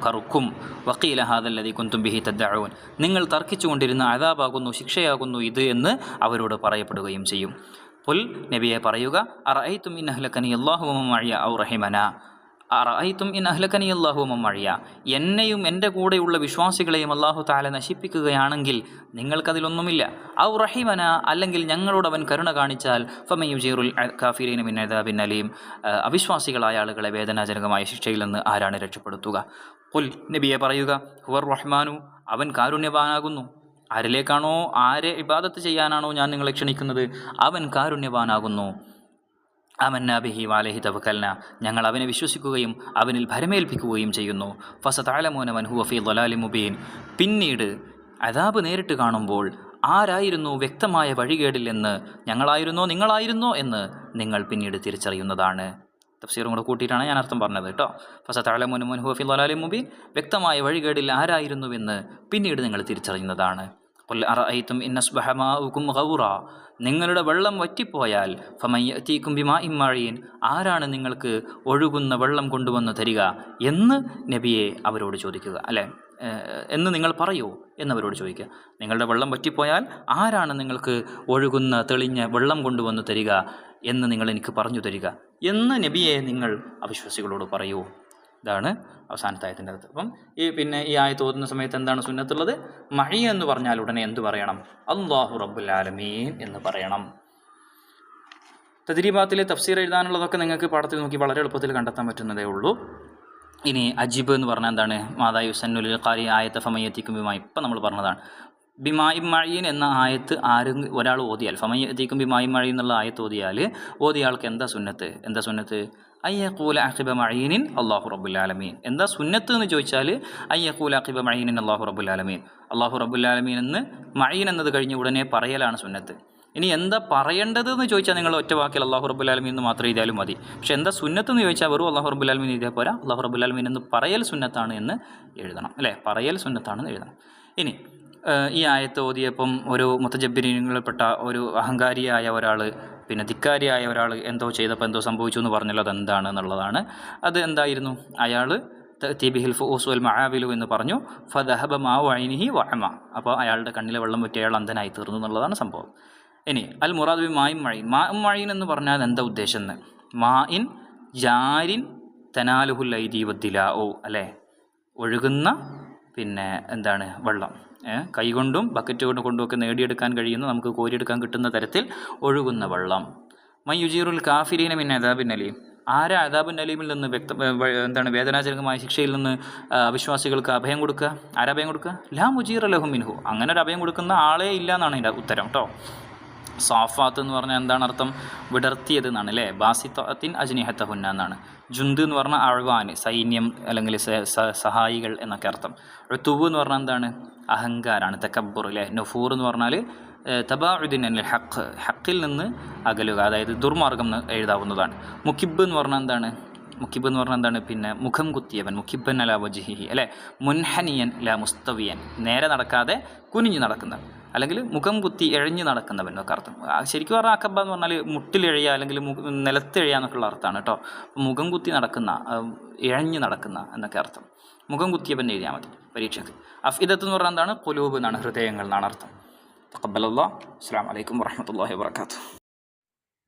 കറുക്കും. വഖീല ഹാദല്ലദീ കുൻതും ബിഹി തദ്ദഊൻ, നിങ്ങൾ തർക്കിച്ചുകൊണ്ടിരുന്ന അദാബാകുന്നു, ശിക്ഷയാകുന്നു ഇത് എന്ന് അവരോട് പറയപ്പെടുകയും ചെയ്യും. ഖുൽ, നബിയെ പറയുക, അറഅയ്തും ഇൻ അഹ്ലകനി അല്ലാഹു വമൻ മഅയ ഔ റഹിമന, അറഅയ്തും ഇൻ അഹ്ലകനി അല്ലാഹു വമൻ മഅയ, എന്നെയും എൻ്റെ കൂടെയുള്ള വിശ്വാസികളെയും അല്ലാഹു തആല നശിപ്പിക്കുകയാണെങ്കിൽ നിങ്ങൾക്കതിലൊന്നുമില്ല. ഔ റഹിമന, അല്ലെങ്കിൽ ഞങ്ങളോട് അവൻ കരുണ കാണിച്ചാൽ, ഫമൻ യുജീറുൽ കാഫിരീന മിൻ അദാബിൻ അലീം, അവിശ്വാസികളായ ആളുകളെ വേദനാജനകമായ ശിക്ഷയിൽ നിന്ന് ആരാണ് രക്ഷപ്പെടുത്തുക? ഖുൽ, നബിയെ പറയുക, ഹുവർ റഹ്മാനു, അവൻ കാരുണ്യവാനാകുന്നു. ആരിലേക്കാണോ, ആരെ ഇബാദത്ത് ചെയ്യാനാണോ ഞാൻ നിങ്ങളെ ക്ഷണിക്കുന്നത്, അവൻ കാരുണ്യവാനാകുന്നു. ആമന്നാ ബിഹി വഅലൈഹി തവക്കൽന, ഞങ്ങൾ അവനെ വിശ്വസിക്കുകയും അവനിൽ ഭരമേൽപ്പിക്കുകയും ചെയ്യുന്നു. ഫസതഅലമൂന മൻ ഹുവ ഫീ ളലാലിൻ മുബീൻ, പിന്നീട് അദാബ് നേരിട്ട് കാണുമ്പോൾ ആരായിരുന്നു വ്യക്തമായ വഴികേടിൽ എന്ന്, ഞങ്ങളായിരുന്നോ നിങ്ങളായിരുന്നോ എന്ന് നിങ്ങൾ പിന്നീട് തിരിച്ചറിയുന്നതാണ്. തഫ്സീറും കൂടെ കൂട്ടിയിട്ടാണ് ഞാൻ അർത്ഥം പറഞ്ഞത് കേട്ടോ. ഫസതഅലമൂന മൻ ഹുവ ഫീ ളലാലിൻ മുബീൻ, വ്യക്തമായ വഴികേടിൽ ആരായിരുന്നുവെന്ന് പിന്നീട് നിങ്ങൾ തിരിച്ചറിയുന്നതാണ്. ഖുൽ അറഅയ്തും ഇൻ അസ്ബഹ മാഉകും ഗൗറാ, നിങ്ങളുടെ വെള്ളം വറ്റിപ്പോയാൽ, ഫമൻ യഅതീകും ബിമാഇൻ മഈൻ, ആരാണ് നിങ്ങൾക്ക് ഒഴുകുന്ന വെള്ളം കൊണ്ടുവന്ന് തരിക എന്ന് നബിയെ അവരോട് ചോദിക്കുക, അല്ലേ, എന്ന് നിങ്ങൾ പറയൂ എന്നവരോട് ചോദിക്കുക. നിങ്ങളുടെ വെള്ളം വറ്റിപ്പോയാൽ ആരാണ് നിങ്ങൾക്ക് ഒഴുകുന്ന തെളിഞ്ഞ വെള്ളം കൊണ്ടുവന്ന് തരിക എന്ന് നിങ്ങൾ എനിക്ക് പറഞ്ഞു തരിക എന്ന് നബിയെ നിങ്ങൾ അവിശ്വാസികളോട് പറയൂ. ഇതാണ് അവസാനത്തെ ആയത്തിൻ്റെ അകത്ത്. അപ്പം ഈ ആയത്ത് ഓതുന്ന സമയത്ത് എന്താണ് സുന്നത്തുള്ളത്? മഴ എന്ന് പറഞ്ഞാൽ ഉടനെ എന്ത് പറയണം? അല്ലാഹു റബ്ബുൽ ആലമീൻ എന്ന് പറയണം. തദ്രീബാത്തിലെ തഫ്സീർ എഴുതാനുള്ളതൊക്കെ നിങ്ങൾക്ക് പാഠത്തിൽ നോക്കി വളരെ എളുപ്പത്തിൽ കണ്ടെത്താൻ പറ്റുന്നതേ ഉള്ളൂ. ഇനി അജിബ് എന്ന് പറഞ്ഞാൽ എന്താണ്? മാതാ യുസന്നുൽ ഖാരി ആയത്ത് ഫമയ്യത്തിക്കും ബിമായി, ഇപ്പം നമ്മൾ പറഞ്ഞതാണ്. ബിമായി മഴീൻ എന്ന ആയത്ത് ഒരാൾ ഓതിയാൽ, ഫമയ്യത്തിക്കും ബിമായി മഴീൻ എന്നുള്ള ആയത്ത് ഓതിയ ആൾക്ക് എന്താ സുന്നത്ത്? അയ്യഖൂല അഖിബ മഈനിൻ അല്ലാഹു റബ്ബുൽ ആലമീൻ. എന്താ സുന്നത്ത് എന്ന് ചോദിച്ചാൽ അയ്യഖൂല അഖിബ മഈനിൻ അല്ലാഹു റബ്ബുൽ ആലമീൻ, അല്ലാഹു റബ്ബുൽ ആലമീൻ എന്ന് മഈൻ എന്നത് കഴിഞ്ഞ് ഉടനെ പറയലാണ് സുന്നത്ത്. ഇനി എന്താ പറയേണ്ടത് എന്ന് ചോദിച്ചാൽ നിങ്ങൾ ഒറ്റ വാക്കിൽ അല്ലാഹു റബ്ബുൽ ആലമീൻ എന്ന് മാത്രം എഴുതിയാലും മതി. പക്ഷെ എന്താ സുന്നത്ത് എന്ന് ചോദിച്ചാൽ വെറും അല്ലാഹു റബ്ബുൽ ആലമീൻ എഴുതിയാൽ പോരാ, അല്ലാഹു റബ്ബുൽ ആലമീൻ എന്ന് പറയൽ സുന്നത്താണ് എന്ന് എഴുതണം, അല്ലേ, പറയൽ സുന്നത്താണെന്ന് എഴുതണം. ഇനി ഈ ആയത്ത് ഓതിയപ്പം ഒരു മുത്തജബ്ബിരീങ്ങളിൽപ്പെട്ട ഒരു അഹങ്കാരിയായ ഒരാൾ, പിന്നെ ധിക്കാരിയായ ഒരാൾ എന്തോ ചെയ്തപ്പോൾ എന്തോ സംഭവിച്ചു എന്ന് പറഞ്ഞല്ലോ, അതെന്താണ് എന്നുള്ളതാണ്. അത് എന്തായിരുന്നു? അയാൾ തീബിഹിൽ ഫൂസ് വൽ മആവിലു എന്ന് പറഞ്ഞു. ഫദഹബ മാഉ ഐനിഹി വഅമ, അപ്പോൾ അയാളുടെ കണ്ണിലെ വെള്ളം പറ്റി അയാൾ അന്ധനായി തീർന്നു എന്നുള്ളതാണ് സംഭവം. ഇനി അൽ മുറാദ് ബി മാഇൻ മഴീൻ, മാഇൻ മഴീൻ എന്ന് പറഞ്ഞാൽ എന്താ ഉദ്ദേശം എന്ന്? മാഇൻ ജാരിൻ തനാലുഹുൽ ഐദി വദ്ദിലാഉ, അല്ലേ, ഒഴുകുന്ന പിന്നെ എന്താണ് വെള്ളം, കൈകൊണ്ടും ബക്കറ്റ് കൊണ്ടുമൊക്കെ നേടിയെടുക്കാൻ കഴിയുന്ന, നമുക്ക് കോരിയെടുക്കാൻ കിട്ടുന്ന തരത്തിൽ ഒഴുകുന്ന വെള്ളം. മൻ യുജീറുൽ കാഫിരീന മിൻ അദാബിൻ അലീം, ആരാ അദാബിൻ അലീമിൽ നിന്ന് വേദനാജനകമായ ശിക്ഷയിൽ നിന്ന് അവിശ്വാസികൾക്ക് അഭയം കൊടുക്കുക? ആരാ അഭയം കൊടുക്കുക? ലാ മുജീറ ലഹു മിൻഹു, അങ്ങനെ ഒരു അഭയം കൊടുക്കുന്ന ആളേ ഇല്ല എന്നാണ് ഇതിൻ്റെ ഉത്തരം കേട്ടോ. സാഫാത്ത് എന്ന് പറഞ്ഞാൽ എന്താണ് അർത്ഥം? വിടർത്തിയത് എന്നാണ്, അല്ലേ, ബാസിത്തത്തിൻ അജ്നിഹത്തഹുന്ന എന്നാണ്. ജുന്ത് എന്ന് പറഞ്ഞാൽ അഴ്വാൻ, സൈന്യം അല്ലെങ്കിൽ സഹായികൾ എന്നൊക്കെ അർത്ഥം. ഋതുവ് എന്ന് പറഞ്ഞാൽ എന്താണ്? അഹങ്കാരാണ്, തക്കബ്ബുർ, അല്ലേ. നുഫൂർ എന്ന് പറഞ്ഞാൽ തബാഉദിൻ അനിൽ ഹഖ്, ഹക്കിൽ നിന്ന് അകലുക, അതായത് ദുർമാർഗം എഴുതാവുന്നതാണ്. മുക്കിബ് എന്ന് പറഞ്ഞാൽ എന്താണ്? പിന്നെ മുഖം കുത്തിയവൻ, മുക്കിബൻ അലാ വജ്ഹിഹി, അല്ലേ, മുൻഹനിയൻ ലാ മുസ്തവിയൻ, നേരെ നടക്കാതെ കുനിഞ്ഞു നടക്കുന്നവൻ, അല്ലെങ്കിൽ മുഖം കുത്തി എഴഞ്ഞു നടക്കുന്നവൻ എന്നൊക്കെ അർത്ഥം. ശരിക്കും പറഞ്ഞാൽ അക്കബ എന്ന് പറഞ്ഞാൽ മുട്ടിലെഴുക അല്ലെങ്കിൽ നിലത്തെഴുക എന്നൊക്കെയുള്ള അർത്ഥമാണ് കേട്ടോ. മുഖം കുത്തി നടക്കുന്ന, ഇഴഞ്ഞു നടക്കുന്ന എന്നൊക്കെ അർത്ഥം. മുഖം കുത്തിയവൻ എഴുതിയാൽ മതി പരീക്ഷയ്ക്ക്. അഫ്ഇദത്ത് എന്ന് പറഞ്ഞാൽ എന്താണ്? ഖുലൂബ് എന്നാണ്, ഹൃദയങ്ങൾ എന്നാണ് അർത്ഥം. തഖബ്ബലല്ലാഹ്. അസ്സലാമു അലൈക്കും വറഹ്മത്തുള്ളാഹി വബറകാതുഹു.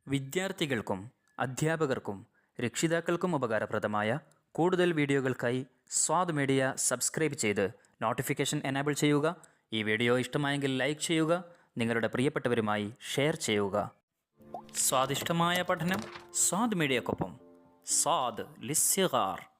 വിദ്യാർത്ഥികൾക്കും അധ്യാപകർക്കും രക്ഷിതാക്കൾക്കും ഉപകാരപ്രദമായ കൂടുതൽ വീഡിയോകൾക്കായി സ്വാദ് മീഡിയ സബ്സ്ക്രൈബ് ചെയ്ത് നോട്ടിഫിക്കേഷൻ എനേബിൾ ചെയ്യുക. ഈ വീഡിയോ ഇഷ്ടമായെങ്കിൽ ലൈക്ക് ചെയ്യുക, നിങ്ങളുടെ പ്രിയപ്പെട്ടവരുമായി ഷെയർ ചെയ്യുക. സ്വാദിഷ്ടമായ പഠനം സ്വാദ് മീഡിയക്കൊപ്പം. സ്വാദ് ലിസ്സിഗാർ.